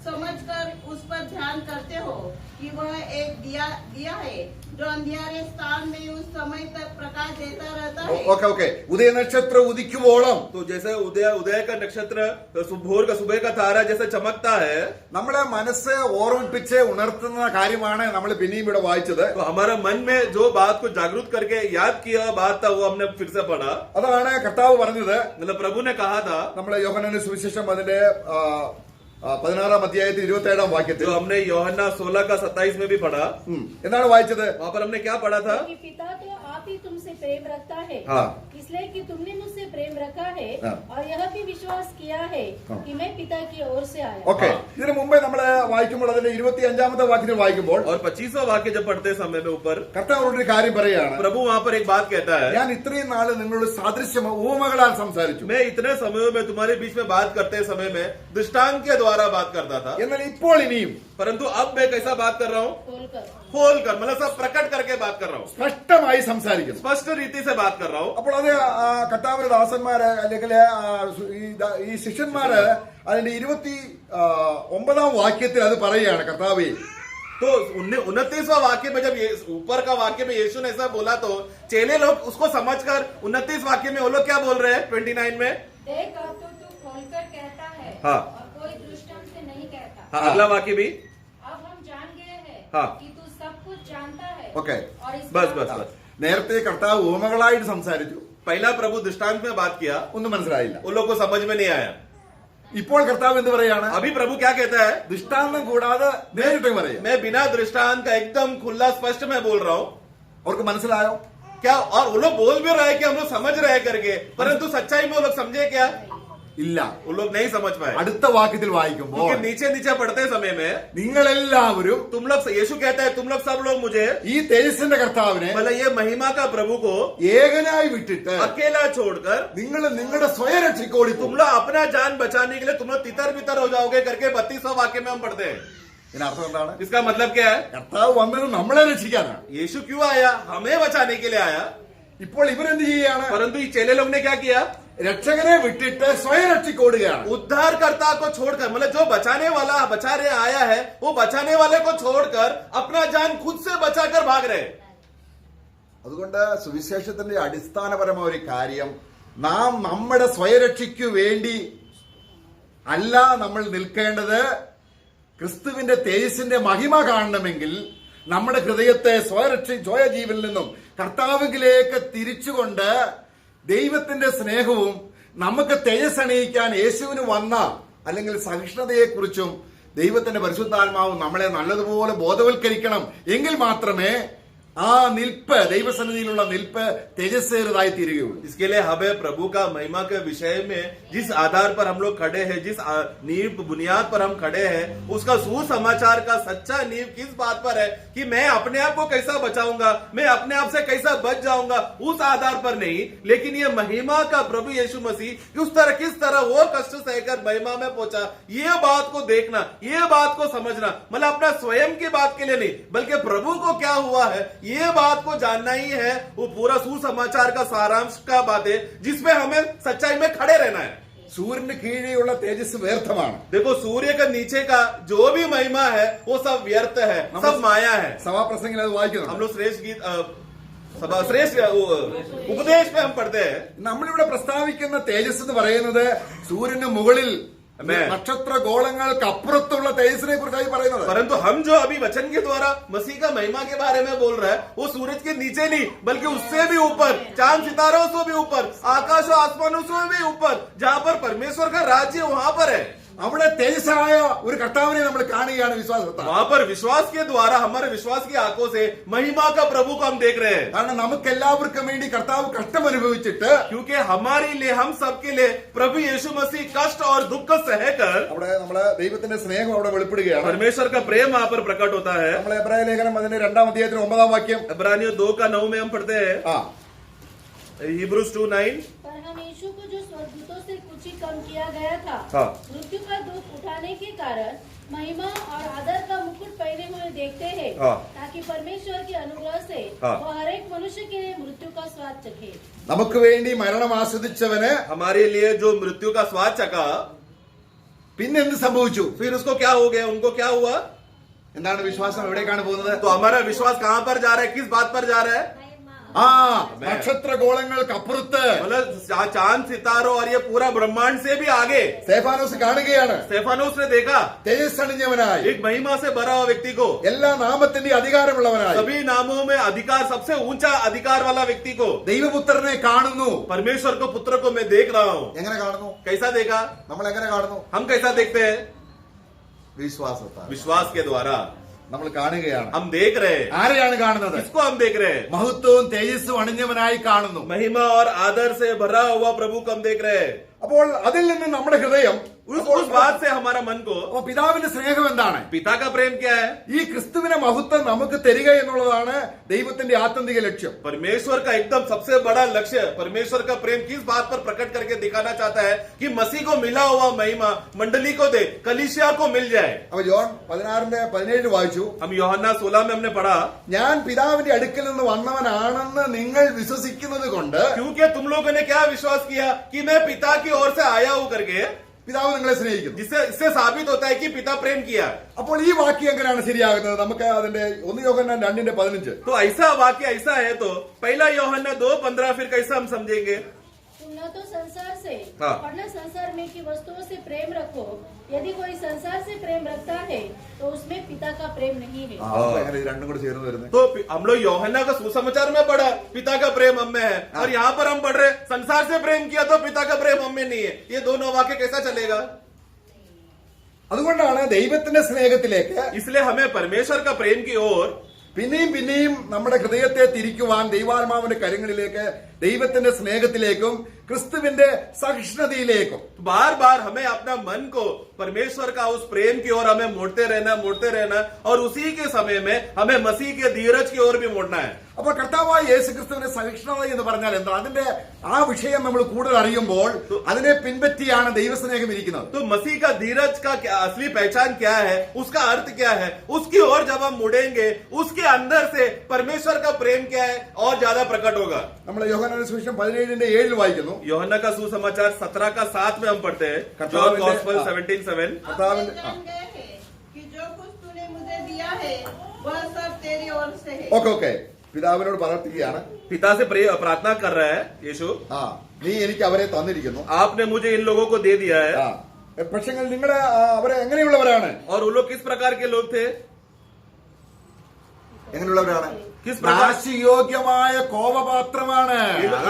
C: समझकर उस पर ध्यान करते हो कि वह एक दिया है जो अंधियारे स्थान में उस समय तक प्रकाश देता रहता है.
A: ഓക്കെ ഉദയനക്ഷത്രം ഉദിക്കുവോളം
B: तो जैसे उदय का नक्षत्र भोर का सुबह का तारा जैसे चमकता है,
A: നമ്മളെ മനസ്സ് ഓർമ്മിപ്പിച്ച് ഉണർത്തുന്ന കാര്യമാണ് നമ്മൾ പിന്നെയും ഇവിടെ വായിച്ചത്.
B: तो हमारा मन में जो बात को जागरूक करके याद किया बात था वो हमने फिर से पढ़ा.
A: അതാണ് കർത്താവ് പറഞ്ഞത്.
B: मतलब प्रभु ने कहा था,
A: നമ്മളെ യോഹന്നാന്റെ സുവിശേഷം അതിന്റെ 16ാം അധ്യായത്തിൽ 27ാം വാക്യത്തിൽ
B: जो हमने यूहन्ना 16 का 27 में भी पढ़ा.
A: എന്താണ് വായിച്ചത്?
B: वहां पर हमने क्या पढ़ा था?
D: कि पिता तो आप ही तुमसे प्रेम रखता है,
A: हाँ।
D: इसलिए कि तुमने मुझसे प्रेम रखा है
A: हाँ।
D: और यह भी विश्वास किया है कि मैं पिता की ओर से आया.
A: ഓക്കെ ഇതിനു മുമ്പേ നമ്മള് വായിക്കുമ്പോൾ അതിന്റെ 25ാമത്തെ വാക്യത്തിൽ വായിക്കുമ്പോൾ
B: और 25वां वाक्य जब पढ़ते समय में ऊपर
A: കർത്താവ് ഒരു കാര്യം പറയുകയാണ്,
B: प्रभु वहां पर एक बात कहता है,
A: ഞാൻ ഇത്രയും നാള് നിങ്ങളോട് സാദൃശ്യം ഉപമകളാൽ സംസാരിച്ചു,
B: मैं इतने समयों में तुम्हारे बीच में बात करते समय में दृष्टांत के द्वारा बात करता था,
A: എന്നാൽ ഇപ്പോൾ ഇനിയും
B: परंतु अब मैं कैसा बात कर रहा हूँ? खोल कर, मतलब सब प्रकट करके बात कर रहा हूँ,
A: സ്പഷ്ടമായി സംസാരിക്കുന്നു.
B: स्पष्ट रीति से बात कर रहा हूँ.
A: അപ്പോൾ അത് കർത്താവിന്റെ ദാസന്മാര് അല്ലെങ്കിൽ ഈ ശിഷ്യന്മാര് അതിന്റെ 29ാം വാക്യത്തിൽ അത് പറയുകയാണ്, കർത്താവേ.
B: तो 29वां वाक्य में जब ऊपर का वाक्य में यीशु ने ऐसा बोला तो चेले लोग उसको समझकर 29 वाक्य में वो लोग क्या बोल रहे हैं? 29 में
D: देख अब तो तू खोलकर कहता है
B: हाँ।
D: और कोई दृष्टांत से नहीं कहता.
B: हाँ, अगला वाक्य भी.
D: अब हम जान गए हैं
B: हाँ।
D: कि तू सब कुछ जानता है
A: ओके।
D: और इस
B: बस
D: बात-
B: बस बस
A: നേരത്തെ കർത്താവ് ഉപമകളായിട്ട് സംസാരിച്ചു,
B: पहला प्रभु दृष्टांत में बात किया,
A: ഒന്നും മനസ്സിലായില്ല.
B: उन लोग को समझ में नहीं आया.
A: ഇപ്പോൾ കർത്താവ് എന്ത് പറയാണ്?
B: अभी प्रभु क्या कहता है?
A: ദൃഷ്ടാന്തം കൂടാതെ നേരിട്ട് പറയാം.
B: मैं बिना दृष्टांत का एकदम खुला स्पष्ट में बोल रहा हूँ.
A: അവർക്ക് മനസ്സിലായോ?
B: क्या? और वो लोग बोल भी रहे हैं कि हम लोग समझ रहे हैं करके, परंतु सच्चाई में वो लोग समझे क्या?
A: ഇല്ല.
B: वो लोग नहीं समझ पाए.
A: അടുത്ത വാക്യത്തിൽ വായിക്കുമ്പോൾ
B: क्योंकि नीचे नीचे पढ़ते समय में
A: നിങ്ങളെല്ലാവരും
B: तुम लोग, यीशु कहता है तुम लोग सब लोग मुझे,
A: ഈ തേജസ്സിന്റെ കർത്താവിനെ
B: मतलब ये महिमा का प्रभु को
A: ഏകനായി വിട്ടിട്ട്
B: अकेला छोड़कर
A: നിങ്ങൾ നിങ്ങളുടെ സ്വയരക്ഷയ്ക്ക് ഓടി
B: तुम लोग अपना जान बचाने के लिए तुम लोग तितर बितर हो जाओगे करके 32वां वाक्य में हम पढ़ते हैं.
A: ഇതിനർത്ഥം എന്താണ്?
B: इसका मतलब क्या है?
A: കർത്താവ് വന്നത് നമ്മളെ രക്ഷിക്കാനാണ്.
B: यीशु क्यों आया? हमें बचाने के लिए आया.
A: ഇപ്പോൾ ഇവരെന്ത് ചെയ്യുകയാണ്?
B: परंतु ये चेले लोग ने क्या किया?
A: രക്ഷകനെ വിട്ടിട്ട് സ്വയം രക്ഷിക്കോടുകയാണ്.
B: उद्धारकर्ता को छोड़कर, मतलब जो बचाने वाला बचाने आया है, वो बचाने वाले को छोड़कर अपना जान खुद से बचाकर भाग रहे.
A: അതുകൊണ്ട് സുവിശേഷത്തിന്റെ അടിസ്ഥാനപരമായ ഒരു കാര്യം, നാം നമ്മുടെ സ്വയരക്ഷയ്ക്കു വേണ്ടി അല്ല നമ്മൾ നിൽക്കേണ്ടത്. ക്രിസ്തുവിന്റെ തേജസ്സിന്റെ മഹിമ കാണണമെങ്കിൽ നമ്മുടെ ഹൃദയത്തെ സ്വയജീവനിൽ നിന്നും കർത്താവിലേക്ക് തിരിച്ചുകൊണ്ട് ദൈവത്തിന്റെ സ്നേഹവും നമുക്ക് തേജസ് അണിയിക്കാൻ യേശുവിന് വന്ന അല്ലെങ്കിൽ സഹിഷ്ണുതയെക്കുറിച്ചും ദൈവത്തിന്റെ പരിശുദ്ധാത്മാവും നമ്മളെ നല്ലതുപോലെ ബോധവൽക്കരിക്കണം. എങ്കിൽ മാത്രമേ ആ നിൽപ്പ്, ദൈവസന്നിധിയിലുള്ള നിൽപ്പ് തേജസ്സേറിയതായി തീരുകയുള്ളൂ.
B: इसके लिए हमें प्रभु का महिमा के विषय में जिस आधार पर हम लोग खड़े हैं, जिस नींव बुनियाद पर हम खड़े हैं, उसका सुसमाचार का सच्चा नींव किस बात पर है कि मैं अपने आप को कैसा बचाऊंगा, मैं अपने आप से कैसा बच जाऊंगा, उस आधार पर नहीं, लेकिन ये महिमा का प्रभु यीशु मसीह किस तरह वो कष्ट सहकर महिमा में पहुंचा, ये बात को देखना, ये बात को समझना, मतलब अपना स्वयं की बात के लिए नहीं, बल्कि प्रभु को क्या हुआ है ये बात को जानना ही है. वो पूरा सुसमाचार का सारांश का बात है जिसमें हमें सच्चाई में खड़े रहना है.
A: സൂര്യന് കീഴെയുള്ള തേജസ് വ്യർത്ഥമാണ്.
B: देखो, सूर्य के नीचे का जो भी महिमा है वो सब व्यर्थ है, सब माया है.
A: സഭാപ്രസംഗിൽ അത് വായിക്കുന്നു.
B: हम लोग श्रेष्ठ गीत श्रेष्ठ उपदेश में हम पढ़ते हैं.
A: നമ്മളിവിടെ പ്രസ്താവിക്കുന്ന തേജസ് എന്ന് പറയുന്നത് സൂര്യന് മുകളിൽ നക്ഷത്ര ഗോളങ്ങൾക്ക് അപ്പുറത്തുള്ള തേജസ്സിനെ കുറിച്ചായി പറയുന്നത്.
B: परंतु हम जो अभी वचन के द्वारा मसीह का महिमा के बारे में बोल रहे हैं, वो सूरज के नीचे नहीं बल्कि उससे भी ऊपर, चांद सितारों से भी ऊपर, आकाश और आसमानों से भी ऊपर, जहाँ पर परमेश्वर का राज्य वहां पर है.
A: അവിടെ തേജസ്സായ ഒരു കർത്താവിനെ നമ്മൾ കാണുകയാണ് വിശ്വാസത്താൽ.
B: वहां पर विश्वास के द्वारा, हमारे विश्वास की आंखों से महिमा का प्रभु को हम देख रहे हैं.
A: കാരണം നമുക്ക് എല്ലാവർക്കും വേണ്ടി കർത്താവ് കഷ്ടം അനുഭവിച്ചിട്ട്,
B: क्योंकि हमारे लिए, हम सबके लिए प्रभु यीशु मसीह कष्ट और दुख सहकर,
A: അവിടെ നമ്മളെ ദൈവത്തിന്റെ സ്നേഹം അവിടെ വെളിപ്പെടുകയാണ്.
B: परमेश्वर का प्रेम वहां पर प्रकट होता है.
A: നമ്മളെ എബ്രായ ലേഖനം അതിന്റെ 2-ാം അധ്യായത്തിന് 9-ാം വാക്യം.
B: इब्रानियों 2:9 में हम पढ़ते हैं. हिब्रूज 2:9.
D: पर हम यीशु को जो स्वर्गदूतों से कुछ ही कम किया गया था,
B: हाँ.
D: मृत्यु का दुख उठाने के कारण महिमा और आदर का मुकुट पहने हुए देखते हैं,
B: हाँ.
D: ताकि परमेश्वर के अनुग्रह से
B: हाँ.
D: वो हर एक मनुष्य के लिए मृत्यु का स्वाद चखे.
A: നമുക്ക് വേണ്ടി മരണം ആസ്വദിച്ചവന്
B: हमारे लिए जो मृत्यु का स्वाद चखा,
A: പിന്നെ എന്ത് സംഭവിച്ചു?
B: फिर उसको क्या हो गया, उनको क्या हुआ?
A: എന്താണ് വിശ്വാസം? എവിടേക്കാണ് പോകുന്നത്?
B: तो हमारा विश्वास कहाँ पर जा रहा है, किस बात पर जा रहा है?
A: നക്ഷത്ര ഗോളങ്ങൾക്ക് അപ്പുറത്ത്,
B: मतलब चांद सितारों और ये पूरा ब्रह्मांड से भी आगे
A: സ്തെഫാനോസ് കാണുകയാണ്.
B: स्टेफानोस ने देखा
A: തേജസ് അണിഞ്ഞവനായി,
B: एक महिमा से भरा हुआ व्यक्ति को,
A: എല്ലാ നാമത്തിന്റെ അധികാരമുള്ളവനായി,
B: सभी नामों में अधिकार, सबसे ऊंचा अधिकार वाला व्यक्ति को,
A: ദൈവപുത്രനെ കാണുന്നു.
B: परमेश्वर को, पुत्र को मैं देख रहा हूँ.
A: എങ്ങനെ കാണുന്നു?
B: कैसा देखा?
A: നമ്മൾ എങ്ങനെ കാണുന്നു?
B: हम कैसा देखते हैं?
A: വിശ്വാസത്താൽ.
B: विश्वास के द्वारा
A: നമ്മൾ കാണുകയാണ്.
B: हम देख रहे हैं.
A: ആരെയാണ് കാണുന്നത്?
B: किसको हम देख रहे हैं?
A: മഹത്വവും തേജസ്സും അണിഞ്ഞവനായി കാണുന്നു.
B: महिमा और आदर से भरा हुआ प्रभु को हम देख रहे हैं.
A: അപ്പോൾ അതിൽ നിന്ന് നമ്മുടെ ഹൃദയം,
B: उस बात से हमारा मन को,
A: അപ്പോൾ പിതാവിന്റെ സ്നേഹം എന്താണ്?
B: पिता का प्रेम क्या है?
A: ഈ ക്രിസ്തുവിനെ മഹത്വം നമുക്ക് തരിക എന്നുള്ളതാണ് ദൈവത്തിന്റെ ആത്യന്തിക ലക്ഷ്യം.
B: परमेश्वर का एकदम सबसे बड़ा लक्ष्य, परमेश्वर का प्रेम किस बात पर प्रकट करके दिखाना चाहता है कि मसीह को मिला हुआ महिमा मंडली को दे, कलीसिया को मिल जाए.
A: അപ്പൊ ജോൺ 16:17 വായിച്ചു.
B: हम यूहन्ना 16 में हमने पढ़ा,
A: ഞാൻ പിതാവിന്റെ അടുക്കൽ നിന്ന് വന്നവനാണെന്ന് നിങ്ങൾ വിശ്വസിക്കുന്നത് കൊണ്ട്
B: क्योंकि तुम लोगों ने क्या विश्वास किया कि मैं पिता की ओर से आया हूं करके,
A: പിതാവ് നിങ്ങളെ സ്നേഹിക്കുന്നു.
B: जिससे इससे साबित होता है कि पिता प्रेम किया.
A: അപ്പോൾ ഈ വാക്യം എങ്ങനെയാണ് ശരിയാകുന്നത്? നമുക്ക് അതിന്റെ 1 യോഹന്നാൻ 2:15.
B: तो ऐसा वाक्य ऐसा है, तो पहला यूहन्ना 2:15 फिर कैसा हम समझेंगे?
D: तुम न तो संसार से
B: हाँ.
D: और न संसार में की वस्तुओं से प्रेम रखो. यदि कोई संसार से प्रेम रखता है तो उसमें पिता का प्रेम नहीं है.
A: അപ്പൊ എങ്ങനെ ഇത് രണ്ടും കൂടി ചേർന്ന് വരുന്നത്?
B: तो हम लोग यूहन्ना का सुसमाचार में पढ़ा पिता का प्रेम हम में है, और यहाँ पर हम पढ़ रहे संसार से प्रेम किया तो पिता का प्रेम हम में नहीं है. ये दोनों वाक्य कैसा चलेगा?
A: അതുകൊണ്ടാണ് ദൈവത്തിന്റെ സ്നേഹത്തിലേക്ക്,
B: इसलिए हमें परमेश्वर का प्रेम की ओर
A: പിന്നെയും പിന്നെയും നമ്മുടെ ഹൃദയത്തെ തിരിക്കുവാൻ ദൈവാത്മാവിന്റെ കരങ്ങളിലേക്ക്, ദൈവത്തിന്റെ സ്നേഹത്തിലേക്കും ക്രിസ്തുവിന്റെ സഹിഷ്ണുതയിലേക്കും
B: बार बार हमें अपना मन को परमेश्वर का उस प्रेम की ओर हमें मोड़ते रहना और उसी के समय में हमें मसीह के धीरज की ओर भी मोड़ना है.
A: അപ്പോൾ കർത്താവായ യേശുക്രിസ്തുവിന്റെ സഹിഷ്ണുത എന്ന് പറഞ്ഞാൽ എന്താ? അതിന്റെ ആ വിഷയം നമ്മൾ കൂടുതൽ അറിയുമ്പോൾ അതിനെ പിൻപറ്റിയാണ് ദൈവസ്നേഹം ഇരിക്കുന്നത്.
B: तो मसीह का धीरज का असली पहचान क्या है, उसका अर्थ क्या है, उसकी ओर जब हम मुड़ेंगे उसके अंदर से परमेश्वर का प्रेम क्या है और ज्यादा प्रकट होगा.
A: നമ്മൾ യോഹന്നാന്റെ സുവിശേഷം 17:7 വായിക്കുന്നു.
B: यूहन्ना का सुसमाचार 17 का 7 में हम पढ़ते हैं. John gospel 17:7.
C: अब वे जान गए हैं कि जो कुछ तूने मुझे दिया है वह सब तेरी ओर से है.
A: ഓക്കെ പിതാവിനോട് പ്രാർത്ഥിക്കുകയാണ്.
B: पिता से प्रार्थना कर रहा है यीशु.
A: നീ എനിക്ക് അവരെ തന്നിരിക്കുന്നു.
B: आपने मुझे इन लोगों को दे दिया है.
A: പക്ഷെ നിങ്ങളെ അവരെ എങ്ങനെയുള്ളവരാണ്?
B: और वो लोग किस प्रकार के लोग थे?
A: എങ്ങനെയുള്ളവരാണ്?
B: किस प्रकार?
A: നാശയോഗ്യമായ കോപപാത്രമാണ്.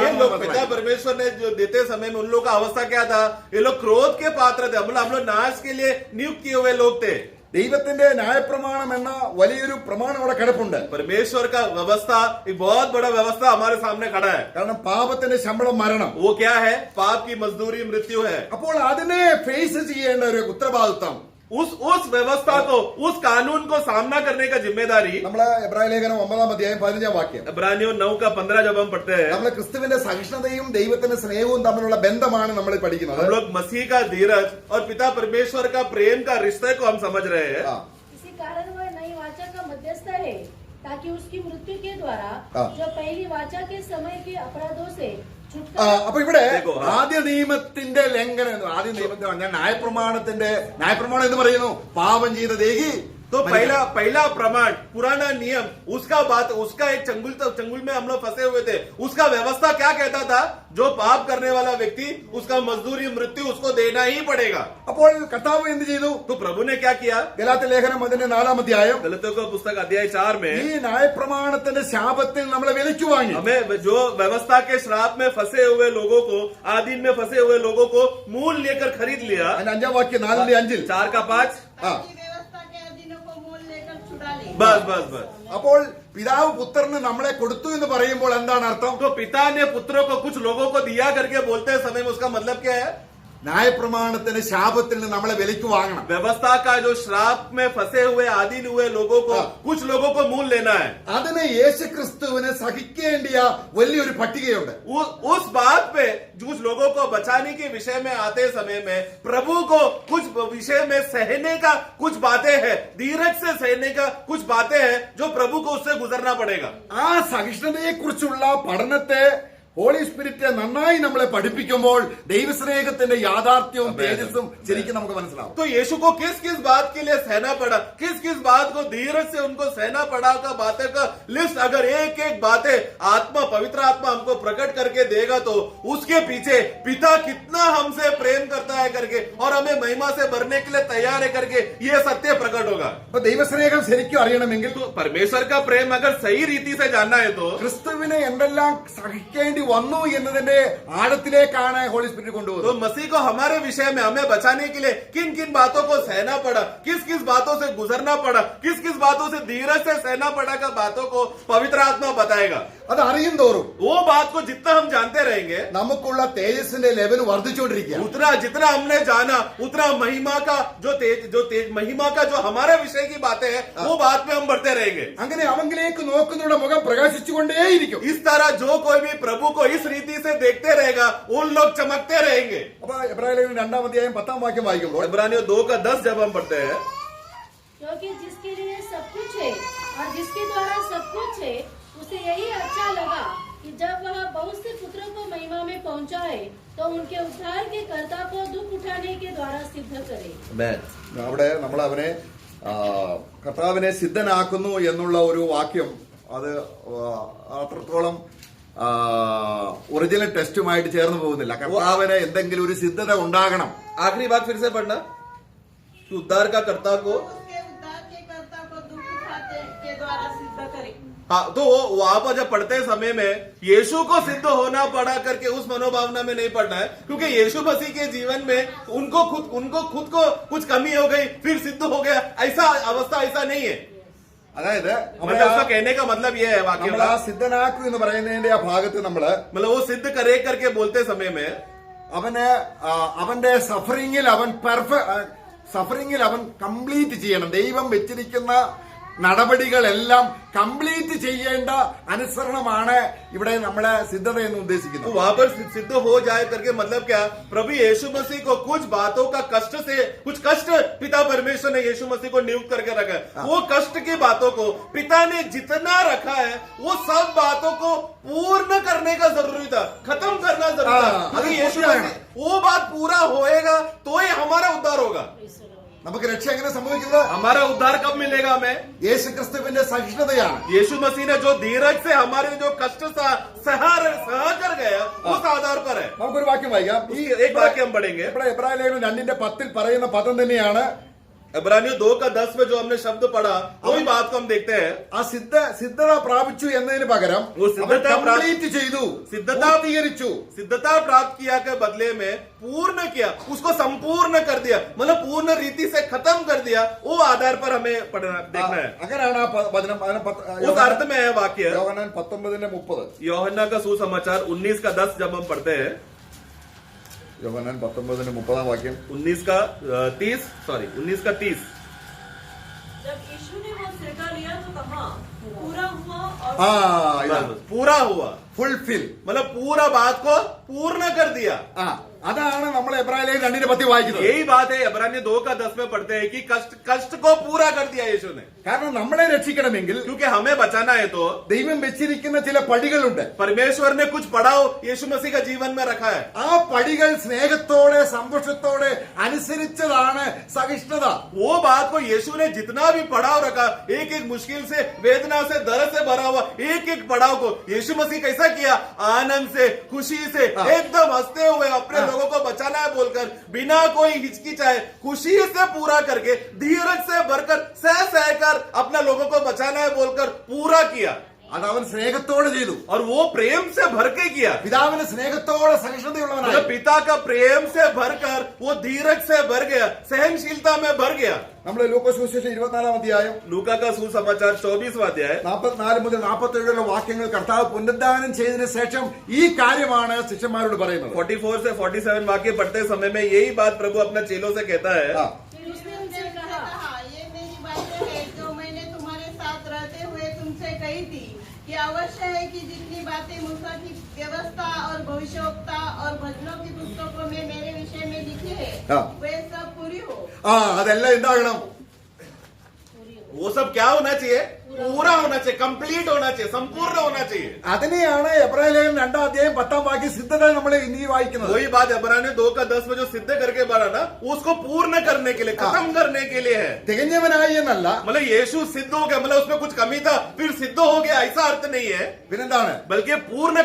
B: ये लोग पिता परमेश्वर ने जो देते समय में उन लोग का अवस्था क्या था? ये लोग क्रोध के पात्र थे. हम लोग नाश के लिए नियुक्त किए हुए लोग थे.
A: ദൈവത്തിന്റെ ന്യായപ്രമാണം എന്ന വലിയൊരു പ്രമാണം അവിടെ കിടപ്പുണ്ട്.
B: परमेश्वर का व्यवस्था एक बहुत बड़ा व्यवस्था हमारे सामने खड़ा है.
A: കാരണം പാപത്തിന്റെ ശമ്പളം മരണം.
B: वो क्या है? पाप की मजदूरी मृत्यु है.
A: അപ്പോൾ അതിനെ ഫേസ് ചെയ്യേണ്ട ഒരു ഉത്തരവാദിത്വം,
B: उस व्यवस्था को, उस कानून को सामना करने का जिम्मेदारी.
A: നമ്മളെ എബ്രായ ലേഖനം 9:15
B: इब्रानियों 9 का 15 जब हम पढ़ते हैं,
A: നമ്മളെ ക്രിസ്തുവിന്റെ സഹിഷ്ണുതയും ദൈവത്തിന്റെ സ്നേഹവും തമ്മിലുള്ള ബന്ധമാണ് നമ്മൾ പഠിക്കുന്നത്.
B: हम लोग मसीह का धीरज और पिता परमेश्वर का प्रेम का रिश्ते को हम समझ रहे हैं.
D: इसी कारण वह नई वाचा का मध्यस्थ है, ताकि उसकी मृत्यु के द्वारा
A: हाँ।
D: जो पहली वाचा के समय के अपराधों से
A: അപ്പൊ ഇവിടെ
B: देखो, हाँ।
A: ആദ്യ നിയമത്തിന്റെ ലംഘനം, ആദ്യ നിയമത്തിൽ പറഞ്ഞാൽ ന്യായപ്രമാണം എന്ന് പറയുന്നു പാപം ചെയ്ത ദേഹി.
B: तो पहला प्रमाण, पुराना नियम, उसका एक चंगुल में हम लोग फंसे हुए थे. उसका व्यवस्था क्या कहता था? जो पाप करने वाला व्यक्ति, उसका मजदूरी मृत्यु उसको देना ही पड़ेगा.
A: അപ്പോൾ കർത്താവ് എന്ത് ചെയ്തു?
B: तो प्रभु ने क्या किया?
A: ഗലാത്യ ലേഖനം 4
B: गलतियों का पुस्तक अध्याय 4 में
A: ഈ ന്യായപ്രമാണത്തിന്റെ ശാപത്തിൽ നമ്മളെ വിലയ്ക്ക് വാങ്ങി.
B: हमें जो व्यवस्था के श्राप में फंसे हुए लोगों को, आदीन में फंसे हुए लोगों को मूल लेकर खरीद लिया.
A: അതിന്റെ 5 വാക്യം 4:5
B: 4 का 5.
C: अपनी व्यवस्था के अधीनों को मोल लेकर छुड़ा ले.
B: बस.
A: അപ്പോൾ പിതാവ് പുത്രന് നമ്മളെ കൊടുത്തു എന്ന് പറയുമ്പോൾ എന്താണ് അർത്ഥം?
B: तो पिता ने पुत्रों को कुछ लोगों को दिया करके बोलते समय में उसका मतलब क्या है?
A: ന്യായപ്രമാണത്തിന്റെ ശാപത്തിൽ നിന്ന് നമ്മളെ വിലയ്ക്ക് വാങ്ങണം.
B: व्यवस्था का जो श्राप में फंसे हुए आदीन हुए लोगों को, कुछ लोगों को मूल लेना है.
A: അതിന് യേശുക്രിസ്തുവിന് സഹിക്കേണ്ടിയ വലിയൊരു പട്ടികയുണ്ട്.
B: उस बात पे कुछ लोगों को बचाने के विषय में आते समय में प्रभु को कुछ विषय में सहने का कुछ बातें हैं, धीरज से सहने का कुछ बातें हैं जो प्रभु को उससे गुजरना पड़ेगा.
A: ആ സഹിഷ്ണുതയെ കുറിച്ചുള്ള പഠനത്തെ ഹോളി സ്പിരിറ്റ് നന്നായി നമ്മളെ പഠിപ്പിക്കുമ്പോൾ ദൈവസ്നേഹത്തിന്റെ യാഥാർത്ഥ്യവും തേജസ്സും ശരിക്കും നമുക്ക് മനസ്സിലാവും.
B: तो यीशु को किस किस बात के लिए सहना पड़ा, किस किस बात को धीरज से उनको सहना पड़ा का बातें का लिस्ट अगर एक एक बातें आत्मा, पवित्र आत्मा हमको प्रकट करके देगा तो उसके पीछे पिता कितना हमसे प्रेम करता है करके और हमें महिमा से भरने के लिए तैयार है करके ये सत्य प्रकट होगा.
A: അപ്പൊ ദൈവസ്നേഹം ശരിക്കും അറിയണമെങ്കിൽ
B: तो परमेश्वर का प्रेम अगर सही रीति से जानना है तो
A: ക്രിസ്തുവിനെ എന്തെല്ലാം സഹിക്കേണ്ടി വന്നു എന്നതിന്റെ ആഴത്തിലേക്കാണ് ഹോളി സ്പിരിറ്റ്
B: तो
A: കൊണ്ടുപോകുന്നത്.
B: मसीह को हमारे विषय में हमें बचाने के लिए किन किन बातों को सहना पड़ा, किस किस बातों से गुजरना पड़ा, किस किस बातों से धीरज से सहना पड़ा का बातों को पवित्र आत्मा बताएगा.
A: അത് അറിയും തോറും
B: वो बात को जितना हम जानते रहेंगे,
A: നമുക്കുള്ള തേജസ്സിന്റെ ലെവൽ വർദ്ധിച്ചുകൊണ്ടിരിക്കുക.
B: जितना हमने जाना उतना महिमा का जो तेज महिमा का जो हमारे विषय की बातें हैं वो बात में हम बढ़ते रहेंगे.
A: അങ്ങനെ അവങ്കിലേക്ക് നോക്കുന്നവരുടെ മുഖം പ്രകാശിച്ചുകൊണ്ടേയിരിക്കും.
B: इस तरह जो कोई भी प्रभु को इस रीति से देखते रहेगा उन लोग चमकते रहेंगे.
A: അപ്പൊ എബ്രായ ലേഖനം 2:10 വായിക്കുമ്പോൾ
B: इब्रानियों 2 का 10 जब हम पढ़ते हैं,
D: क्योंकि जिसके लिए सब कुछ है और जिसके द्वारा सब कुछ है, उसे यही अच्छा लगा कि जब वह बहुत से पुत्रों को महिमा में पहुंचाए तो उनके उद्धार के कर्ता को दुख उठाने के द्वारा सिद्ध करे.
A: അവിടെ നമ്മൾ അവനെ കർത്താവിനെ സിദ്ധനാക്കുന്നു എന്നുള്ള ഒരു വാക്യം അത് അത്രത്തോളം ഒറിജിനൽ ടെസ്റ്റുമായിട്ട് ചേർന്ന് പോകുന്നില്ല. കർത്താവിന് എന്തെങ്കിലും ഒരു സിദ്ധത ഉണ്ടാകണം.
B: आखिरी बात फिर से पढ़ना कि उद्धार का कर्ता को,
C: उसके उद्धार के कर्ता को दुख उठाते के द्वारा सिद्ध करे.
B: हाँ, तो वो वहां पर जब पढ़ते समय में यीशु को सिद्ध होना पड़ा करके उस मनोभावना में नहीं पढ़ना है, क्योंकि यीशु मसीह के जीवन में उनको खुद को कुछ कमी हो गई फिर सिद्ध हो गया, ऐसा अवस्था ऐसा नहीं है.
A: അതായത്
B: मतलब उसका कहने का मतलब ये है वाक्य
A: നമ്മൾ ആ സിദ്ധനാക്കു എന്ന് പറയുന്നതിന്റെ ആ ഭാഗത്ത് നമ്മള്
B: मतलब वो सिद्ध करे करके बोलते समय में
A: അവന്റെ സഫറിങ്ങിൽ അവൻ കംപ്ലീറ്റ് ചെയ്യണം. ദൈവം വെച്ചിരിക്കുന്ന നടപടികളെല്ലാം കംപ്ലീറ്റ് ചെയ്യേണ്ട അനുസരണമാണ് ഇവിടെ നമ്മളെ സിദ്ധത എന്ന്
B: तो
A: ഉദ്ദേശിക്കുന്നത്.
B: वहां पर सिद्ध हो जाए करके मतलब क्या, प्रभु यीशु मसीह को कुछ बातों का कष्ट से, कुछ कष्ट पिता परमेश्वर ने यीशु मसीह को नियुक्त करके रखा है। वो कष्ट की बातों को पिता ने जितना रखा है वो सब बातों को पूर्ण करने का जरूरी था, खत्म करना जरूरी था।
A: हाँ,
B: अगर यीशु
A: पूरा
B: मसीह वो बात पूरा होएगा तो ही हमारा उद्धार होगा।
A: നമുക്ക് രക്ഷ എങ്ങനെ സംഭവിക്കുന്നത്?
B: हमारा उद्धार कब मिलेगा हमें?
A: യേശു ക്രിസ്തുവിന്റെ സഹിഷ്ണുതയാണ്.
B: यीशु मसीह ने जो धीरज से हमारे जो कष्ट सहा कर गया उस आधार पर है।
A: നമുക്കൊരു വാക്യം വായിക്കാം.
B: एक वाक्य हम पढ़ेंगे,
A: ഇവിടെ എബ്രായ ലേഖനം 2:10 പറയുന്ന പദം തന്നെയാണ്.
B: इब्रानियों 2:10 में जो हमने शब्द पढ़ा वही बात को हम देखते हैं।
A: ആ സിദ്ധത പ്രാപിച്ചു എന്നതിന് പകരം
B: वो सिद्धता
A: കംപ്ലീറ്റ് ചെയ്തു, പൂർത്തീകരിച്ചു.
B: सिद्धता प्राप्त किया के बदले में पूर्ण किया, उसको संपूर्ण कर दिया, मतलब पूर्ण रीति से खत्म कर दिया। वो आधार पर हमें पढ़ना देखना है।
A: അങ്ങനെയാണ് ആ വചനം.
B: उस अर्थ में है वाक्य
A: യോഹന്നാൻ 19:30.
B: यूहन्ना का सुसमाचार 19:10 जब हम पढ़ते हैं,
A: യോഹന്നാൻ 19:30 वाक्യം.
B: 19:30
E: जब यीशु ने वो सिरका लिया तो कहा पूरा हुआ और
A: ആ ഇതാണ്
B: पूरा हुआ,
A: ഫുൾഫിൽ.
B: मतलब पूरा बात को पूर्ण कर दिया।
A: ആ അതാണ് നമ്മൾ എബ്രായ ലേഖനം 2:10 വായിക്കുന്നത്.
B: यही बात है इब्रानियों 2:10 में पढ़ते हैं कि कष्ट को पूरा कर दिया यीशु ने।
A: കാരണം നമ്മളെ രക്ഷിക്കണമെങ്കിൽ
B: क्योंकि हमें बचाना है तो
A: ദൈവം വെച്ചിരിക്കുന്ന ചില പടികളുണ്ട്.
B: परमेश्वर ने कुछ पड़ाव यीशु मसीह का जीवन में रखा है।
A: ആ പടികൾ സ്നേഹത്തോടെ സന്തോഷത്തോടെ അനുസരിച്ചതാണ് സഹിഷ്ണുത.
B: वो बात को यीशु ने जितना भी पड़ाव रखा, एक एक मुश्किल से, वेदना से, दर्द से भरा हुआ एक एक पड़ाव को यीशु मसीह कैसा किया, आनंद से, खुशी से, एकदम हंसते हुए अपने लोगों को बचाना है बोलकर बिना कोई हिचकिचाए खुशी से पूरा करके, धीरज से भरकर, सह कर अपने लोगों को बचाना है बोलकर पूरा किया।
A: അത് അവൻ സ്നേഹത്തോടെ ചെയ്തു.
B: और वो प्रेम से भर के किया,
A: പിതാവിന് സ്നേഹത്തോടെ
B: मतलब
A: സഹിഷ്ണുതയുള്ളവനായി.
B: पिता का प्रेम से भरकर वो धीरज से भर गया, सहनशीलता में भर गया।
A: നമ്മൾ ലൂക്കോസ് സുവിശേഷം 24 അധ്യായം
B: लूका का सुसमाचार 24वां अध्याय
A: 44 മുതൽ 47 വാക്യങ്ങൾ കർത്താവ് പുനരുദ്ധാനം ചെയ്തതിനു ശേഷം ഈ കാര്യമാണ് ശിഷ്യന്മാരോട് പറയുന്നത്.
B: 44 से 47 वाक्य पढ़ते समय में यही बात प्रभु अपने चेलों से कहता है।
A: ആ,
D: फिर उसने उनसे कहा,
C: ये मेरी बातें हैं जो मैंने तुम्हारे साथ रहते हुए तुमसे कही थी कि अवश्य है कि जितनी बातें मूसा की व्यवस्था और भविष्यवक्ता और भजनों की पुस्तकों में मेरे विषय में लिखी है
A: हाँ।
C: वे सब पूरी हो।
A: ആ അതെല്ലാം എന്താകണം?
B: वो सब क्या होना चाहिए? पूरा होना चाहिए, कंप्लीट होना चाहिए, संपूर्ण होना चाहिए।
A: അതിനെയാണ് എബ്രായ ലേഖനം 2 അധ്യായം 10 വാക്യം സിദ്ധത നമ്മൾ ഇനി വായിക്കുന്നത്.
B: वही बात इब्रानियों 2:10 में जो सिद्ध करके बढ़ा ना, उसको पूर्ण करने के लिए, खत्म करने के लिए है।
A: തികഞ്ഞവനായി എന്നല്ല,
B: मतलब यीशु सिद्ध हो गया, मतलब उसमें कुछ कमी था फिर सिद्ध हो गया, ऐसा अर्थ नहीं है,
A: പിന്നെന്താണ്?
B: बल्कि पूर्ण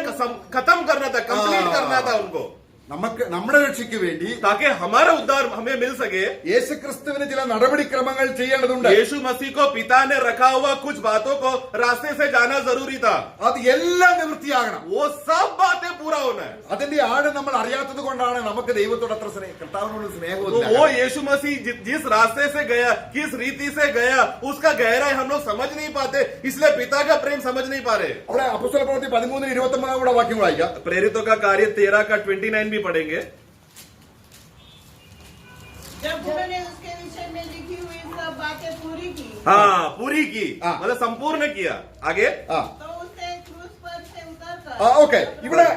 B: खत्म करना था, कंप्लीट करना था उनको,
A: നമുക്ക് നമ്മുടെ രക്ഷയ്ക്ക് വേണ്ടി
B: ताकि हमारा उद्धार हमें मिल सके।
A: യേശുക്രിസ്തുവിന് ചില നടപടിക്രമങ്ങൾ ചെയ്യേണ്ടതുണ്ട്.
B: यीशु मसीह को पिता ने रखा हुआ कुछ बातों को रास्ते से जाना जरूरी था,
A: അത് എല്ലാം നിവൃത്തിയാകണം.
B: वो सब बातें पूरा होना है।
A: അതിന്റെ ആഴം നമ്മൾ അറിയാത്തത് കൊണ്ടാണ് നമുക്ക് ദൈവത്തോട് അത്ര കർത്താവിനോട്
B: तो
A: സ്നേഹമില്ല.
B: वो यीशु मसीह जिस रास्ते से गया, किस रीति से गया, उसका गहराई हम लोग समझ नहीं पाते, इसलिए पिता का प्रेम समझ नहीं पा रहे।
A: അവിടെ അപ്പോസ്തല പ്രവൃത്തി 13:29 കൂടെ വാക്യം വായിക്കാം.
B: प्रेरितों का कार्य 13 का 29 भी पढ़ेंगे।
C: जब उन्होंने उसके विषय में लिखी हुई सब बातें पूरी की
B: हाँ, पूरी की,
A: हाँ।
B: मतलब संपूर्ण किया। आगे
A: ആ
C: तो उसे क्रूस पर से उतरकर
A: ഓക്കെ. ഇവിടെ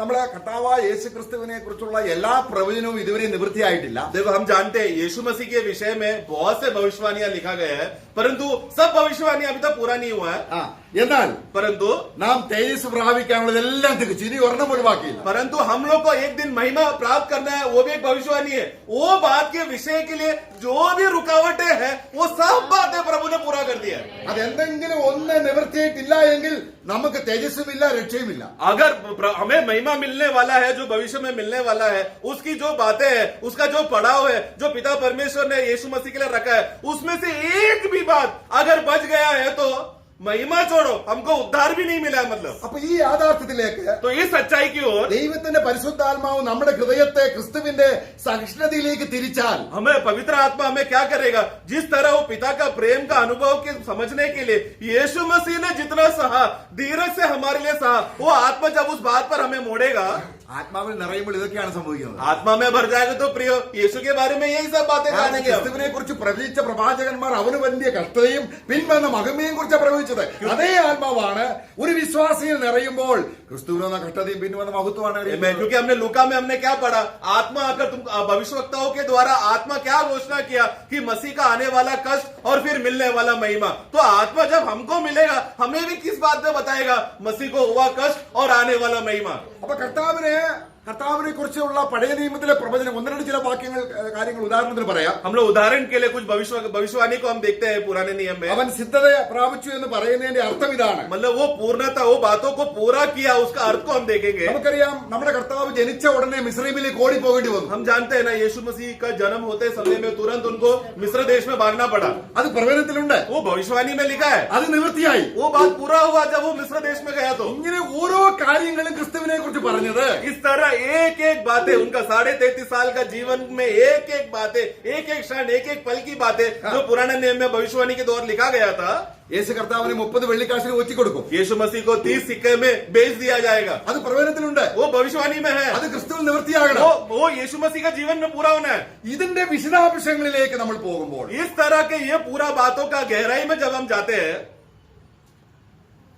A: നമ്മള് കർത്താവായ യേശു ക്രിസ്തുവിനെ കുറിച്ചുള്ള എല്ലാ പ്രവചനവും ഇതുവരെ നിവൃത്തിയായിട്ടില്ല.
B: देखो, हम जानते हैं यीशु मसीह के विषय में बहुत से भविष्यवाणियां लिखा गया है, परंतु सब भविष्यवाणियां अभी तक पूरा नहीं हुआ है।
A: ആ എന്നാൽ
B: परंतु
A: നാം തേജസ് പ്രാപിക്കാനുള്ളതെല്ലാം തികച്ചു. ഇനി ഒരെണ്ണം പോലും ബാക്കിയില്ല.
B: परंतु हम लोग को एक दिन महिमा प्राप्त करना है, वो भी एक भविष्यवाणी है। वो बात के विषय के लिए जो भी रुकावटें हैं वो सब बातें प्रभु ने पूरा कर दिया है।
A: അതെന്തെങ്കിലും ഒന്ന് നിവൃത്തിയായിട്ടില്ല എങ്കിൽ നമുക്ക് തേജസ്സുമില്ല, രക്ഷയുമില്ല.
B: अगर हमें महिमा मिलने वाला है, जो भविष्य में मिलने वाला है, उसकी जो बातें हैं, उसका जो पड़ाव है, जो पिता परमेश्वर ने यीशु मसीह के लिए रखा है, उसमें से एक भी बात अगर बच गया है तो महिमा छोड़ो, हमको उद्धार भी नहीं मिला है। मतलब
A: അപ്പൊ ഈ യാഥാർത്ഥ്യത്തിലേക്ക്
B: तो इस सच्चाई की ओर
A: ദൈവത്തിന്റെ പരിശുദ്ധാത്മാവ് നമ്മുടെ ഹൃദയത്തെ ക്രിസ്തുവിന്റെ സഹിഷ്ണുതയിലേക്ക് തിരിച്ചാൽ
B: हमें पवित्र आत्मा हमें क्या करेगा, जिस तरह वो पिता का प्रेम का अनुभव के समझने के लिए यीशु मसीह ने जितना सहा, धीरज से हमारे लिए सहा, वो आत्मा जब उस बात पर हमें मोड़ेगा,
A: ആത്മാവിൽ നിറയുമ്പോൾ ഇതൊക്കെയാണ് സംഭവിക്കുന്നത്.
B: आत्मा में भर जाएगा तो प्रियो यीशु के बारे में यही सब बातें जानेंगे हम।
A: ക്രിസ്തുവിനെ കുറിച്ച് പ്രവചിച്ച പ്രവാചകന്മാർ അവന് വലിയ കഷ്ടതയും പിൻവന്ന മഹിമയും കുറിച്ച് പ്രവചിച്ചത്. അതേ ആത്മാവാണ് ഒരു വിശ്വാസിയിൽ നിറയുമ്പോൾ ക്രിസ്തുവിന് വന്ന കഷ്ടതയും പിൻവന്ന മഹത്വമാണ് അറിയുന്നത്.
B: क्योंकि हमने लूका में हमने क्या पढ़ा, आत्मा आकर तुम भविष्यवक्ताओं के द्वारा आत्मा क्या घोषणा किया कि मसीह का आने वाला कष्ट और फिर मिलने वाला महिमा। तो आत्मा जब हमको मिलेगा हमें भी किस बात में बताएगा, मसीह को हुआ कष्ट और आने वाला महिमा।
A: അപ്പൊ കർത്താവിനെ കുറിച്ചുള്ള പഴയ നിയമത്തിലെ പ്രവചനം ഒന്ന് രണ്ട് ചില കാര്യങ്ങൾ ഉദാഹരണത്തിന് പറയാം.
B: हम लोग उदाहरण के लिए कुछ भविष्यवाणी को हम देखते हैं पुराने नियम में।
A: അവൻ സിദ്ധത പ്രാപിച്ചു എന്ന് പറയുന്നതിന്റെ അർത്ഥം ഇതാണ്.
B: मतलब वो पूर्णता, वो बातों को पूरा किया, उसका अर्थ को हम देखेंगे।
A: നമുക്കറിയാം നമ്മുടെ കർത്താവ് ജനിച്ച ഉടനെ മിസ്രൈമിലേക്ക് ഓടിപ്പോകേണ്ടി വന്നു.
B: हम जानते हैं ना, यीशु मसीह का जन्म होते समय में तुरंत उनको मिस्र देश में भागना पड़ा।
A: അത് പ്രവചനത്തിലുണ്ട്,
B: वो भविष्यवाणी में लिखा है,
A: അത് നിവൃത്തിയായി.
B: वो बात पूरा हुआ जब वो मिस्र देश में गया। तो
A: ഇങ്ങനെ ഓരോ കാര്യങ്ങളും ക്രിസ്തുവിനെ കുറിച്ച് പറഞ്ഞത്
B: इस तरह एक एक बातें उनका 33.5 साल का जीवन में एक एक बातें, एक एक क्षण, एक एक पल की बातें जो पुराने नियम में भविष्यवाणी के दौर लिखा गया था।
A: യേശു കർത്താവിന് 30 വെള്ളിക്കാശിന് ഒറ്റിക്കൊടുക്കും.
B: यीशु मसीह को 30 सिक्के में बेच दिया जाएगा,
A: അത് പ്രവചനത്തിലുണ്ട്,
B: वो भविष्यवाणी में है।
A: അത് ക്രിസ്തുവിൽ നിവൃത്തിയാകണം.
B: वो यीशु मसीह का जीवन में पूरा होना है।
A: ഇതിന്റെ വിശദാംശങ്ങളിലേക്ക് നമ്മൾ പോകുമ്പോൾ
B: इस तरह के ये पूरा बातों का गहराई में जब हम जाते हैं,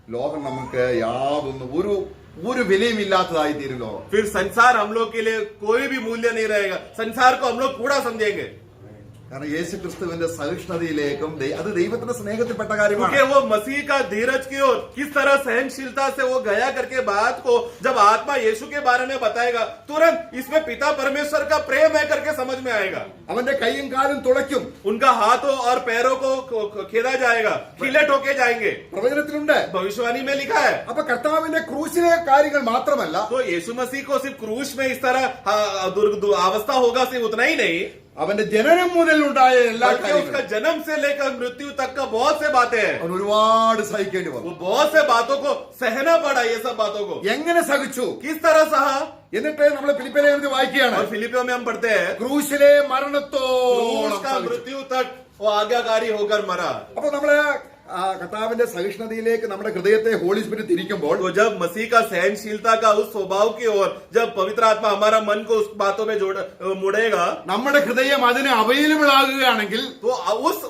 A: ലോകം നമുക്ക് യാതൊന്നും ഒരു വിലയുമില്ലാത്തതായി തീരും. ലോകം
B: फिर संसार हम लोग के लिए कोई भी मूल्य नहीं रहेगा, संसार को हम लोग कूड़ा समझेंगे।
A: കാരണം യേശു ക്രിസ്തുവിന്റെ സഹിഷ്ണുതയിലേക്കും അത് ദൈവത്തിന്റെ സ്നേഹത്തിൽപ്പെട്ട കാര്യമാണ്.
B: क्योंकि वो मसीह का धीरज की ओर किस तरह सहनशीलता से वो गया करके बात को जब आत्मा यीशु के बारे में बताएगा, तुरंत इसमें पिता परमेश्वर का प्रेम है करके समझ में आएगा।
A: അവന്റെ കൈയും കാലും തുളയ്ക്കും,
B: उनका हाथों और पैरों को खेदा जाएगा, खिले ठोके जाएंगे,
A: പ്രവചനത്തിലുണ്ട്.
B: भविष्यवाणी में लिखा है।
A: അപ്പൊ കർത്താവിന്റെ ക്രൂശിലെ കാര്യങ്ങൾ മാത്രമല്ല,
B: तो यीशु मसीह को सिर्फ क्रूस में इस तरह अवस्था होगा, सिर्फ उतना ही नहीं,
A: അവന്റെ ജനനം മുതൽ ഉണ്ടായ എല്ലാ
B: बल्कि उसका
A: കാര്യങ്ങളും
B: जन्म से लेकर मृत्यु तक का बहुत से बातें हैं।
A: അവൻ ഒരുപാട് സഹിക്കേണ്ടി
B: वो
A: വന്നു.
B: बहुत से बातों को सहना पड़ा, ये सब बातों को
A: എങ്ങനെ സഹിച്ചു?
B: किस तरह सहा।
A: എന്നിട്ട് നമ്മൾ ഫിലിപ്പിയിലെ എഴുതി വായിക്കുകയാണ്,
B: और फिलिपियों में हम पढ़ते हैं,
A: ക്രൂശിലെ
B: क्रूस
A: മരണത്തോളം
B: का
A: സഹിച്ചു.
B: मृत्यु तक वो आज्ञाकारी होकर मरा।
A: അപ്പൊ നമ്മള് കർത്താവിന്റെ സഹിഷ്ണുതയിലേക്ക് നമ്മുടെ ഹൃദയത്തെ ഹോളി സ്പിരിറ്റ് തിരിക്കുമ്പോൾ,
B: तो जब मसीह का सहनशीलता का उस स्वभाव की ओर जब पवित्र आत्मा हमारा मन को उस बातों में मुड़ेगा,
A: നമ്മുടെ ഹൃദയം അതിന് അവൈലബിൾ ആകുകയാണെങ്കിൽ,
B: तो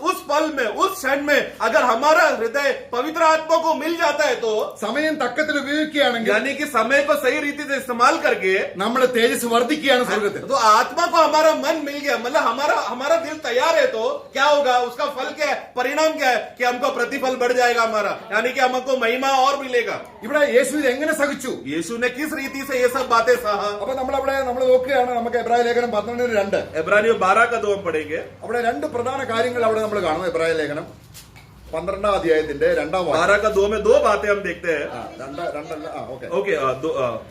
B: उस पल में, उस क्षण में अगर हमारा हृदय पवित्र आत्मा को मिल जाता है, तो
A: സമയം തക്കത്തിൽ ഉപയോഗിക്കുകയാണെങ്കിൽ,
B: यानी कि समय को सही रीति से इस्तेमाल करके,
A: നമ്മുടെ തേജസ് വർദ്ധിക്കുകയാണ് സ്വർഗത്തിൽ.
B: तो आत्मा को हमारा मन मिल गया, मतलब हमारा दिल तैयार है, तो क्या होगा, उसका फल क्या है, परिणाम क्या है कि हमको प्रतिफल बढ़ जाएगा हमारा, यानी कि हमको महिमा और मिलेगा।
A: ഇവിടെ യേശു ഇത് എങ്ങനെ സഹിച്ചു?
B: यीशु ने किस रीति से ये सब बातें सहा।
A: അപ്പൊ നമ്മൾ നോക്കുകയാണ്, നമുക്ക് എബ്രായ ലേഖനം 12:2,
B: इब्रानियों 12 का 2 हम पढ़ेंगे।
A: അവിടെ രണ്ട് പ്രധാന കാര്യങ്ങൾ അവിടെ നമ്മൾ കാണും. എബ്രായ ലേഖനം 12-ാം അധ്യായത്തിന്റെ 2-ാം വാക്യം.
B: 12 का 2 में 2 बातें हम देखते हैं।
A: ഓക്കെ.
B: ओके,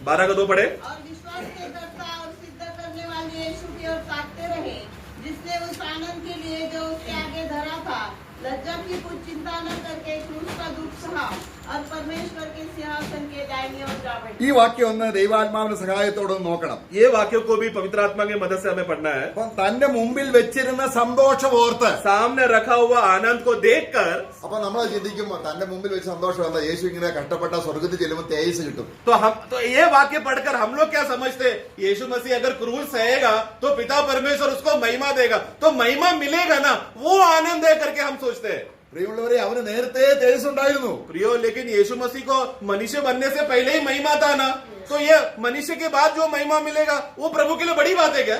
B: 12 का 2 पढ़े।
C: और विश्वास के कर्ता और सिद्ध करने वाले यीशु की ओर ताकते रहे, जिसने उस आनंद के लिए जो उसके आगे धरा था, लज्जा की कुछ चिंता न करके क्रूस का दुख सहा और परमेश्वर के सिंहासन के दाहिनी ओर जा बैठा।
A: ഈ വാക്യം ഒന്ന് ദൈവാത്മാവിന്റെ സഹായത്തോടെ നോക്കണം.
B: ये वाक्यों को भी पवित्र आत्मा की मदद से हमें पढ़ना है।
A: അപ്പൊ തന്റെ മുമ്പിൽ വെച്ചിരുന്ന സന്തോഷം ഓർത്ത്,
B: सामने रखा हुआ आनंद को देखकर,
A: അപ്പൊ നമ്മൾ ചിന്തിക്കുമ്പോ തന്റെ മുമ്പിൽ വെച്ച് സന്തോഷം എന്താ, യേശു ഇങ്ങനെ കഷ്ടപ്പെട്ട സ്വർഗത്തിൽ ചെല്ലുമ്പോൾ തേജസ് കിട്ടും.
B: तो ये वाक्य पढ़कर हम लोग क्या समझते हैं, यीशु मसीह अगर क्रूस सहेगा तो पिता परमेश्वर उसको महिमा देगा, तो महिमा मिलेगा ना, वो आनंद है करके हम सोचते हैं।
A: പ്രിയമുള്ളവരെ, അവന് നേരത്തെ തേജസ് ഉണ്ടായിരുന്നു.
B: प्रियो, लेकिन यीशु मसीह को मनुष्य बनने से पहले ही महिमा था ना, तो ये मनुष्य के बाद जो महिमा मिलेगा वो प्रभु के लिए बड़ी बात है क्या,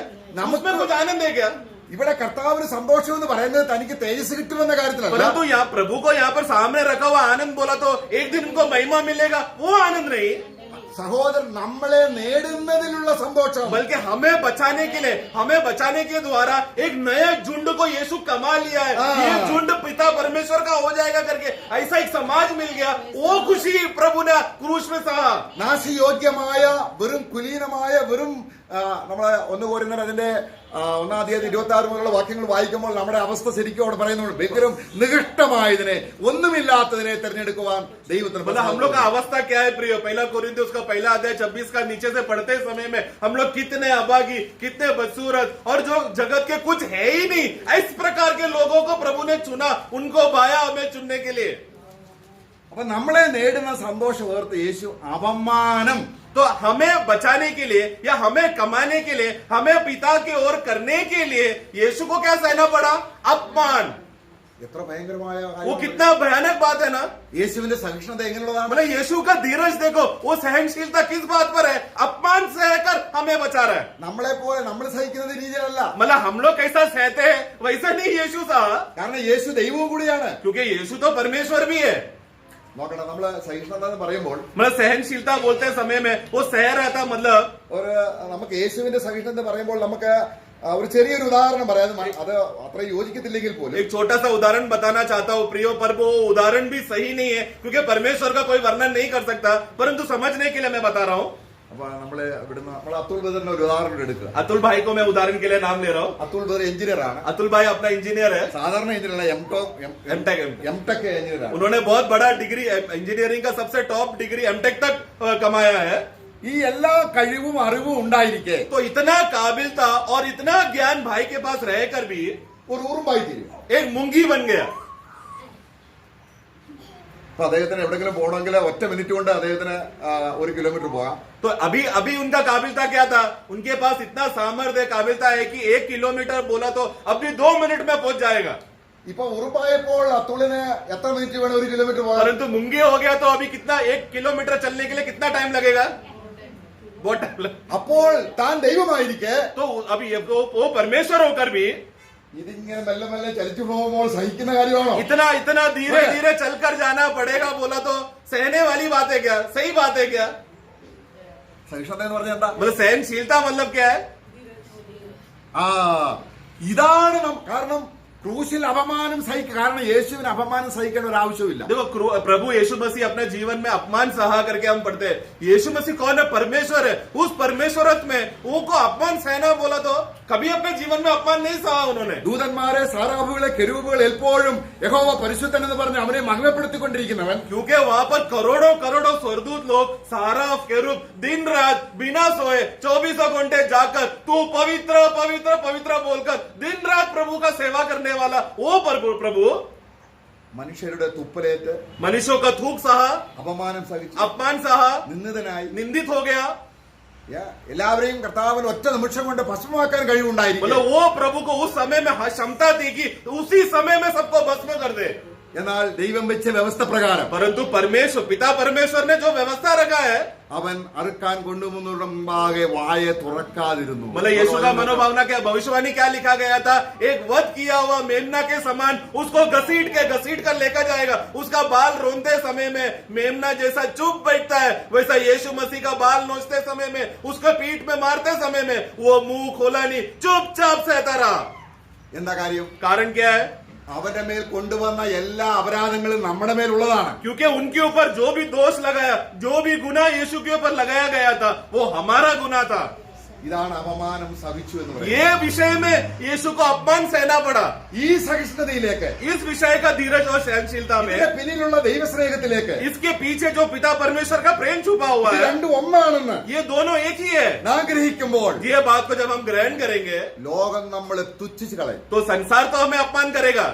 B: उसमें कुछ आनंद है क्या।
A: ഇവിടെ കർത്താവിന് സന്തോഷം എന്ന് പറയുന്നത് തനിക്ക് തേജസ് കിട്ടുമെന്ന കാര്യത്തിലല്ല.
B: परंतु यहाँ प्रभु को यहाँ पर सामने रखा हुआ आनंद बोला तो एक दिन उनको महिमा मिलेगा, वो आनंद नहीं,
A: സഹോദരൻ, നമ്മളെ നേടുന്നതിലുള്ള സന്തോഷം,
B: बल्कि हमें बचाने के लिए, हमें बचाने के द्वारा एक नया झुंड को यीशु कमा लिया है, ये झुंड पिता परमेश्वर का हो जाएगा करके ऐसा एक समाज मिल गया, वो खुशी प्रभु ने क्रूस में सहा।
A: നാശയോഗ്യമായ വെറും കുലീനമായ വെറും നമ്മളെ 1 കോരിന്ത്യർ അതിന്റെ 1-ാം അധ്യായം 26 മുതലുള്ള വാക്യങ്ങൾ വായിക്കുമ്പോൾ നമ്മുടെ അവസ്ഥ ശരിക്കും അവിടെ പറയുന്നുണ്ട്. ഭയങ്കരം നികൃഷ്ടമായതിനെ, ഒന്നുമില്ലാത്തതിനെ തിരഞ്ഞെടുക്കുവാൻ ദൈവത്തിന്.
B: मतलब हम लोग का अवस्था क्या है प्रियो, 1 कोरिन्थियों उसका 1 अध्याय 26 का नीचे से पढ़ते समय में हम लोग कितने अभागी, कितने बदसूरत और जो जगत के कुछ है ही नहीं, इस प्रकार के लोगों को प्रभु ने चुना, उनको बाया हमें चुनने के लिए।
A: അപ്പൊ നമ്മളെ നേടുന്ന സന്തോഷം ഓർത്ത് യേശു അപമാനം.
B: तो हमें बचाने के लिए या हमें कमाने के लिए, हमें पिता की ओर करने के लिए यीशु को क्या सहना पड़ा? अपमान।
A: എത്ര ഭയങ്കരമായ
B: वो
A: കാര്യമാണ്.
B: कितना भयानक बात है ना।
A: യേശുവിന്റെ സഹിഷ്ണുത എങ്ങനെയുള്ളതാണ്?
B: मतलब यीशु का धीरज देखो, वो सहनशीलता किस बात पर है? अपमान सहकर हमें बचा रहा है।
A: നമ്മളെ പോലെ നമ്മൾ സഹിക്കുന്ന രീതിയിലല്ല.
B: मतलब हम लोग कैसा सहते हैं वैसा नहीं यीशु सा,
A: കാരണം യേശു ദൈവവും കൂടിയാണ്.
B: क्योंकि यीशु तो परमेश्वर भी है।
A: നോക്കണം, നമ്മള് സഹിഷ്ണുത എന്ന് പറയുമ്പോൾ
B: मतलब सहनशीलता बोलते समय में वो सह रहा था, मतलब
A: ഒരു നമുക്ക് യേശുവിന്റെ സഹിഷ്ണുത പറയുമ്പോൾ നമുക്ക് ഒരു ചെറിയൊരു ഉദാഹരണം പറയാം. അത് അത്ര യോജിക്കത്തില്ലെങ്കിൽ പോലും
B: एक छोटा सा उदाहरण बताना चाहता हूँ प्रियो, पर वो उदाहरण भी सही नहीं है क्योंकि परमेश्वर का कोई वर्णन नहीं कर सकता, परंतु समझने के लिए मैं बता रहा हूँ।
A: അപ്പൊ നമ്മള് ഇവിടുന്ന് നമ്മൾ അതുൽ ബദറിന്റെ ഒരു ഉദാഹരണം എടുക്കുക.
B: अतुल भाई को मैं उदाहरण के लिए नाम ले रहा हूँ।
A: അതുൽ ബദർ എഞ്ചിനീയർ ആണ്.
B: अतुल भाई अपना इंजीनियर है,
A: സാധാരണ എഞ്ചിനീയർ അല്ല,
B: एमटेक।
A: എംടെക് എഞ്ചിനീയർ ആണ്.
B: उन्होंने बहुत बड़ा डिग्री, इंजीनियरिंग का सबसे टॉप डिग्री एमटेक तक कमाया है।
A: ഈ എല്ലാ കഴിവും അറിവും ഉണ്ടായിരിക്കെ
B: तो इतना काबिल था और इतना ज्ञान भाई के पास रहकर भी
A: ഒരു ഉറുമ്പായി തീരും.
B: एक मुंगी बन गया।
A: അപ്പൊ അദ്ദേഹത്തിന് എവിടെങ്കിലും പോകണമെങ്കിൽ ഒറ്റ മിനിറ്റ് കൊണ്ട് അദ്ദേഹത്തിന് 1 കിലോമീറ്റർ പോകാം.
B: तो अभी अभी उनका काबिलता क्या था? उनके पास इतना सामर्थ्य काबिलता है कि 1 किलोमीटर बोला तो अभी 2 मिनट में पहुंच जाएगा।
A: ഇപ്പൊ ഉറുമ്പായപ്പോൾ അതുലിന് എത്ര മിനിറ്റ് വേണം 1 കിലോമീറ്റർ പോകാൻ?
B: परंतु मुंगे हो गया तो अभी कितना 1 किलोमीटर चलने के लिए कितना टाइम लगेगा? बहुत टाइम
A: അപ്പോൾ താൻ ദൈവമായിരിക്കെ
B: तो अभी वो परमेश्वर होकर भी
A: ഇതിങ്ങനെ മെല്ലെ മെല്ലെ ചലിച്ചു പോകുമ്പോൾ സഹിക്കുന്ന കാര്യമാണോ?
B: इतना इतना धीरे धीरे चलकर जाना पड़ेगा बोला तो सहने वाली बात है क्या? सही बात है क्या?
A: സഹിഷ്ണുത എന്ന് പറഞ്ഞാൽ എന്താ?
B: मतलब सहनशीलता मतलब क्या है?
A: ആ ഇതാണ് കാരണം ക്രൂശിൽ അപമാനം സഹിക്കുക. കാരണം യേശുവിന് അപമാനം സഹിക്കേണ്ട ഒരു ആവശ്യമില്ല.
B: देखो प्रभु यीशु मसीह अपने जीवन में अपमान सहा करके हम पढ़ते हैं। यीशु मसीह कौन है? परमेश्वर है। उस परमेश्वरत्व में उनको अपमान सहना बोला तो कभी अपने जीवन में अपमान नहीं सहा उन्होंने।
A: ദൂതന്മാരെ സാറാഫുകളെ കെരൂബുകൾ എപ്പോഴും യഹോവ പരിശുദ്ധൻ എന്ന് പറഞ്ഞ് അവനെ മഹിമപ്പെടുത്തിക്കൊണ്ടിരിക്കുന്നവൻ
B: क्योंकि वहां पर करोड़ों करोड़ों स्वर्गदूत लोग सारा केरूब दिन रात बिना सोए 24 घंटे जाकर तू पवित्र पवित्र पवित्र बोलकर दिन रात प्रभु का सेवा करने वाला वो प्रभु
A: മനുഷ്യരുടെ തുപ്പലേറ്റ്
B: मनुष्यों का थूक सहा,
A: അപമാനം സഹിച്ചു
B: अपमान सहा,
A: നിന്ദിതനായി
B: निंदित हो गया।
A: എല്ലാവരെയും കർത്താവിന് ഒറ്റ നിമിഷം കൊണ്ട് ഭസ്മമാക്കാൻ കഴിവുണ്ടായിരിക്കും.
B: मतलब वो प्रभु को उस समय में क्षमता थी कि उसी समय में सबको भस्म कर दे।
A: എന്നാൽ ദൈവം വെച്ച വ്യവസ്ഥ പ്രകാരം
B: परंतु परमेश्वर पिता परमेश्वर ने जो व्यवस्था रखा है,
A: അവൻ അറുക്കാൻ കൊണ്ടുവന്നവരുടെ മുമ്പാകെ വായ തുറക്കാതിരുന്നു.
B: मतलब यीशु का मनोभावना क्या, भविष्यवाणी क्या लिखा गया था? एक वध किया हुआ मेमना के समान उसको घसीट कर लेकर जाएगा। उसका बाल रोनते समय में मेमना जैसा चुप बैठता है, वैसा यीशु मसीह का बाल नोचते समय में, उसको पीठ में मारते समय में वो मुंह खोला नहीं, चुपचाप सहता रहा।
A: എന്താ കാര്യം?
B: कारण क्या है?
A: അവന്റെ മേൽ കൊണ്ടുവന്ന എല്ലാ അപരാധങ്ങളും നമ്മുടെ മേലുള്ളതാണ്.
B: क्योंकि उनके ऊपर जो भी दोष लगाया, जो भी गुनाह यीशु के ऊपर लगाया गया था, वो हमारा गुनाह था।
A: ഇതാണ് അപമാനം സഹിച്ചു എന്ന് പറയുന്നത്.
B: ये विषय में यीशु को अपमान सहना पड़ा।
A: ഈ സഹിഷ്ണുതയിലേക്ക്,
B: इस विषय का धीरज और सहनशीलता में,
A: ഇതിന്റെ പിന്നിലുള്ള ദൈവസ്നേഹത്തിലേക്ക്,
B: इसके पीछे जो पिता परमेश्वर का प्रेम छुपा हुआ
A: ഇത്
B: है,
A: രണ്ടും ഒന്നാണെന്ന്
B: ये दोनों एक ही है।
A: നാം ഗ്രഹിക്കുമ്പോൾ
B: ये बात को जब हम ग्रहण करेंगे
A: ലോകം നമ്മളെ തുച്ഛിച്ച് കളയും.
B: तो संसार तो हमें अपमान करेगा,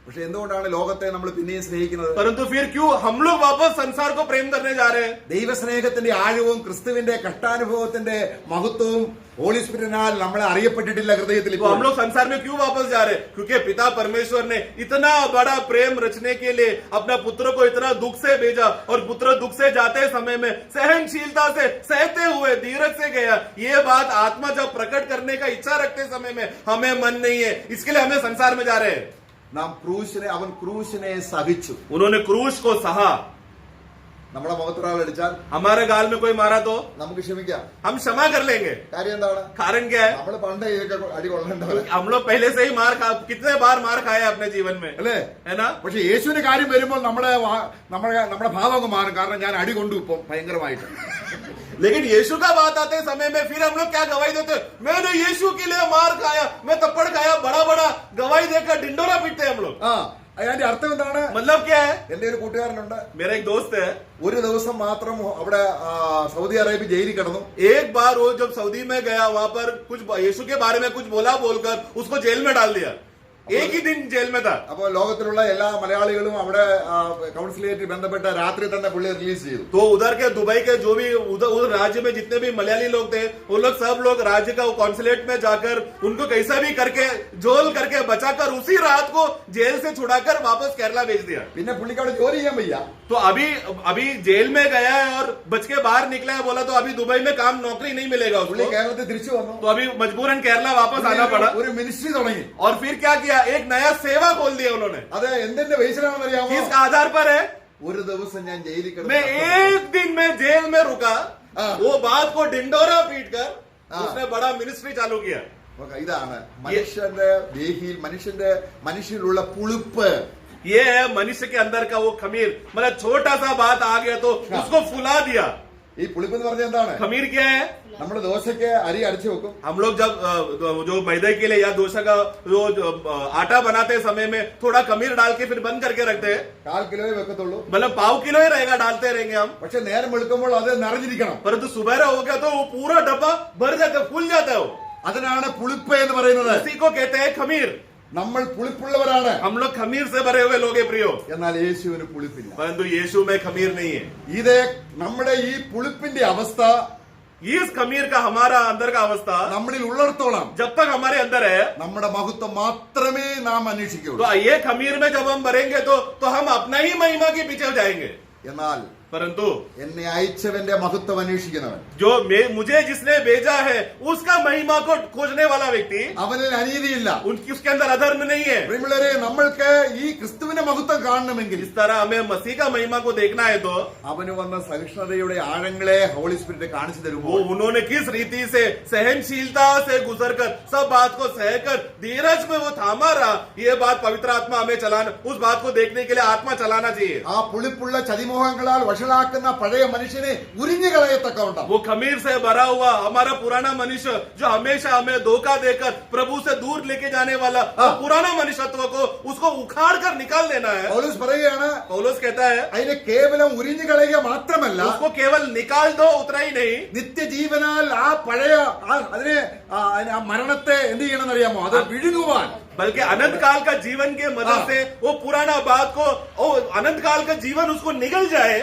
A: പക്ഷെ എന്തുകൊണ്ടാണ് ലോകത്തെ നമ്മൾ പിന്നെയും സ്നേഹിക്കുന്നത്?
B: परंतु फिर क्यों हम लोग वापस संसार को प्रेम करने जा रहे हैं?
A: ദൈവസ്നേഹത്തിന്റെ ആഴവും ക്രിസ്തുവിന്റെ കഷ്ടാനുഭവത്തിന്റെ മഹത്വവും ഹോളി സ്പിരിറ്റിനാൽ നമ്മളെ അറിയപ്പെട്ടിട്ടില്ല ഹൃദയത്തിൽ.
B: तो हम लोग संसार में क्यों वापस जा रहे हैं? क्योंकि पिता परमेश्वर ने इतना बड़ा प्रेम रचने के लिए अपना पुत्र को इतना दुख से भेजा, और पुत्र दुख से जाते समय में सहनशीलता से सहते हुए धीरज से गया। ये बात आत्मा जब प्रकट करने का इच्छा रखते समय में हमें मन नहीं है, इसके लिए हमें संसार में जा रहे हैं।
A: നാം അവൻ ക്രൂശിനെ സഹിച്ചു.
B: उन्होंने क्रूश को सहा।
A: നമ്മളെ മുഖത്തൊരാൾ അടിച്ചാൽ
B: हमारे गाल में कोई मारा तो
A: നമുക്ക് ക്ഷമിക്കാം.
B: हम क्षमा कर लेंगे।
A: കാര്യം എന്താണ്?
B: कारण क्या है?
A: നമ്മൾ പണ്ടേ ഇതൊക്കെ അടി കൊള്ളേണ്ടവരെ
B: हम लोग पहले से ही कितने बार मार खाए अपने जीवन में,
A: അല്ലേ?
B: है ना?
A: പക്ഷെ യേശുവിന്റെ കാര്യം വരുമ്പോൾ നമ്മുടെ ഭാവം മാറും. കാരണം ഞാൻ അടി കൊണ്ടു ഇപ്പം ഭയങ്കരമായിട്ട്.
B: लेकिन यीशु का बात आते समय में फिर हम लोग क्या गवाही देते? मैंने यीशु के लिए मार खाया, मैं थप्पड़ खाया, बड़ा बड़ा गवाही देकर डिंडोरा पीटते हम लोग।
A: ആ അതിന്റെ അർത്ഥം എന്താണ്?
B: मतलब क्या है?
A: എന്റെ ഒരു കൂട്ടുകാരനുണ്ട്.
B: मेरा एक दोस्त है,
A: ഒരു ദിവസം മാത്രം അവിടെ സൗദി അറേബ്യ ജയിലിൽ കിടന്നു.
B: एक बार वो जब सऊदी में गया, वहां पर कुछ यीशु के बारे में कुछ बोलकर उसको जेल में डाल दिया. एक ही दिन जेल में था।
A: അപ്പോൾ ലോകത്തിലുള്ള എല്ലാ മലയാളികളും അവിടെ കൗൺസിലേറ്റ് ബന്ധപ്പെട്ട രാത്രി തന്നെ പുള്ളിയെ റിലീസ് ചെയ്തു.
B: तो उधर के दुबई के जो भी उधर राज्य में जितने भी मलयाली लोग थे, वो लोग सब लोग राज्य का कॉन्सुलेट में जाकर उनको कैसा भी करके झोल करके बचाकर उसी रात को जेल से छुड़ाकर वापस केरला भेज दिया।
A: പിന്നെ പുള്ളിക്ക് അവിടെ ജോലി ചെയ്യാൻ വയ്യ.
B: तो अभी जेल में गया है और बच के बाहर निकला है, बोला तो अभी दुबई में काम नौकरी नहीं मिलेगा
A: പുള്ളി
B: उसको,
A: കേരളത്തിൽ തിരിച്ചു വന്നു.
B: तो अभी मजबूरन केरला वापस आना पड़ा
A: ഒരു മിനിസ്ട്രി തുടങ്ങി.
B: और फिर क्या किया, एक नया सेवा खोल दिया उन्होंने।
A: അത് എന്തിന്റെ ബേസിലാണെന്ന് അറിയാമോ?
B: किसका आधार पर है?
A: ഒരു ദിവസം ഞാൻ ജയിലിൽ
B: मैं एक दिन में जेल में रुका,
A: हाँ।
B: वो बात को ढिंडोरा पीट कर
A: हाँ।
B: उसने बड़ा मिनिस्ट्री चालू किया।
A: ഇതാണ് മനുഷ്യന്റെ ദേഹിയിൽ മനുഷ്യരിലുള്ള പുളിപ്പ്.
B: ये है मनुष्य के अंदर का वो खमीर, मतलब छोटा सा बात आ गया तो
A: हाँ।
B: उसको फुला दिया।
A: ഈ പുളിപ്പ് എന്ന് പറഞ്ഞാൽ എന്താണ്?
B: खमीर क्या है?
A: നമ്മൾ ദോശയ്ക്ക് അരി അരച്ചു വെക്കും.
B: हम लोग जब जो मैदे के लिए या डोसा का जो आटा बनाते समय में थोड़ा खमीर डाल के फिर बंद करके रखते हैं,
A: 1/4 കിലോയെ വെക്കത്തുള്ളൂ.
B: मतलब पाव किलो ही रहेगा, डालते रहेंगे हम।
A: പക്ഷെ നേരം വെളുക്കുമ്പോൾ അത് നിറഞ്ഞിരിക്കണം.
B: परंतु सुबह हो गया तो वो पूरा डब्बा भर जाता है, फूल जाता है वो।
A: അതിനാണ് പുളിപ്പ് എന്ന് പറയുന്നത്.
B: उसी को कहते हैं खमीर।
A: നമ്മൾ പുളിപ്പുള്ളവരാണ്.
B: हम लोग खमीर से भरे हुए लोग हैं प्रियो,
A: എന്നാൽ യേശുവിന് പുളിപ്പില്ല.
B: परंतु यीशु में खमीर नहीं है।
A: ഇത് നമ്മുടെ ഈ പുളിപ്പിന്റെ അവസ്ഥ
B: इस खमीर का हमारा अंदर का अवस्था
A: നമ്മളിൽ ഉള്ളിടത്തോളം
B: जब तक हमारे अंदर है,
A: നമ്മുടെ മഹത്വം മാത്രമേ നാം അന്വേഷിക്കുകയുള്ളൂ.
B: तो ये खमीर में जब हम भरेंगे तो हम अपना ही महिमा के पीछे जाएंगे।
A: എന്നാൽ
B: परंतु
A: എന്നെ അയച്ചവന്റെ മഹത്വം അന്വേഷിക്കുന്നവൻ,
B: जो मुझे जिसने भेजा है उसका महिमा को खोजने वाला व्यक्ति,
A: അവനിൽ അനീതിയില്ല.
B: उसके अंदर अधर्म नहीं है।
A: പ്രിയമുള്ളവരെ, നമ്മൾക്ക് ഈ ക്രിസ്തുവിന്റെ മഹത്വം കാണണമെങ്കിൽ
B: इस तरह हमें मसीह का महिमा को देखना है तो
A: അവന് വന്ന സഹിഷ്ണുതയുടെ ആഴങ്ങളെ ഹോളി സ്പിരിറ്റ് കാണിച്ചു
B: वो
A: തരുമ്പോൾ
B: उन्होंने किस रीति से सहनशीलता से गुजर कर सब बात को सहकर धीरज में वो थामा रहा, ये बात पवित्र आत्मा हमें चलाना, उस बात को देखने के लिए आत्मा चलाना चाहिए।
A: ആ പുളിപ്പുള്ള ചതിമോഹങ്ങളാൽ വഷളാക്കുന്ന പഴയ മനുഷ്യനെ ഉരിഞ്ഞു കളയത്തക്കവണ്ണം
B: वो खमीर से भरा हुआ हमारा पुराना मनुष्य जो हमेशा हमें धोखा देकर प्रभु से दूर लेके जाने वाला वो पुराना मनुष्यत्व को उसको उखाड़ कर निकाल देना है।
A: പൗലോസ് പറയുകയാണ്,
B: पौलुस कहता है
A: അതിനെ കേവലം ഉരിഞ്ഞു കളയുക മാത്രമല്ല,
B: उसको केवल निकाल दो, उतना ही नहीं,
A: നിത്യജീവനാൽ ആ പഴയ അതിനെ ആ മരണത്തെ എന്ത് ചെയ്യണമെന്ന് അറിയാമോ? അത് വിഴുങ്ങുവാൻ,
B: बल्कि अनंत काल का जीवन के मदद से वो पुराना बात को अनंत काल का जीवन उसको निगल जाए।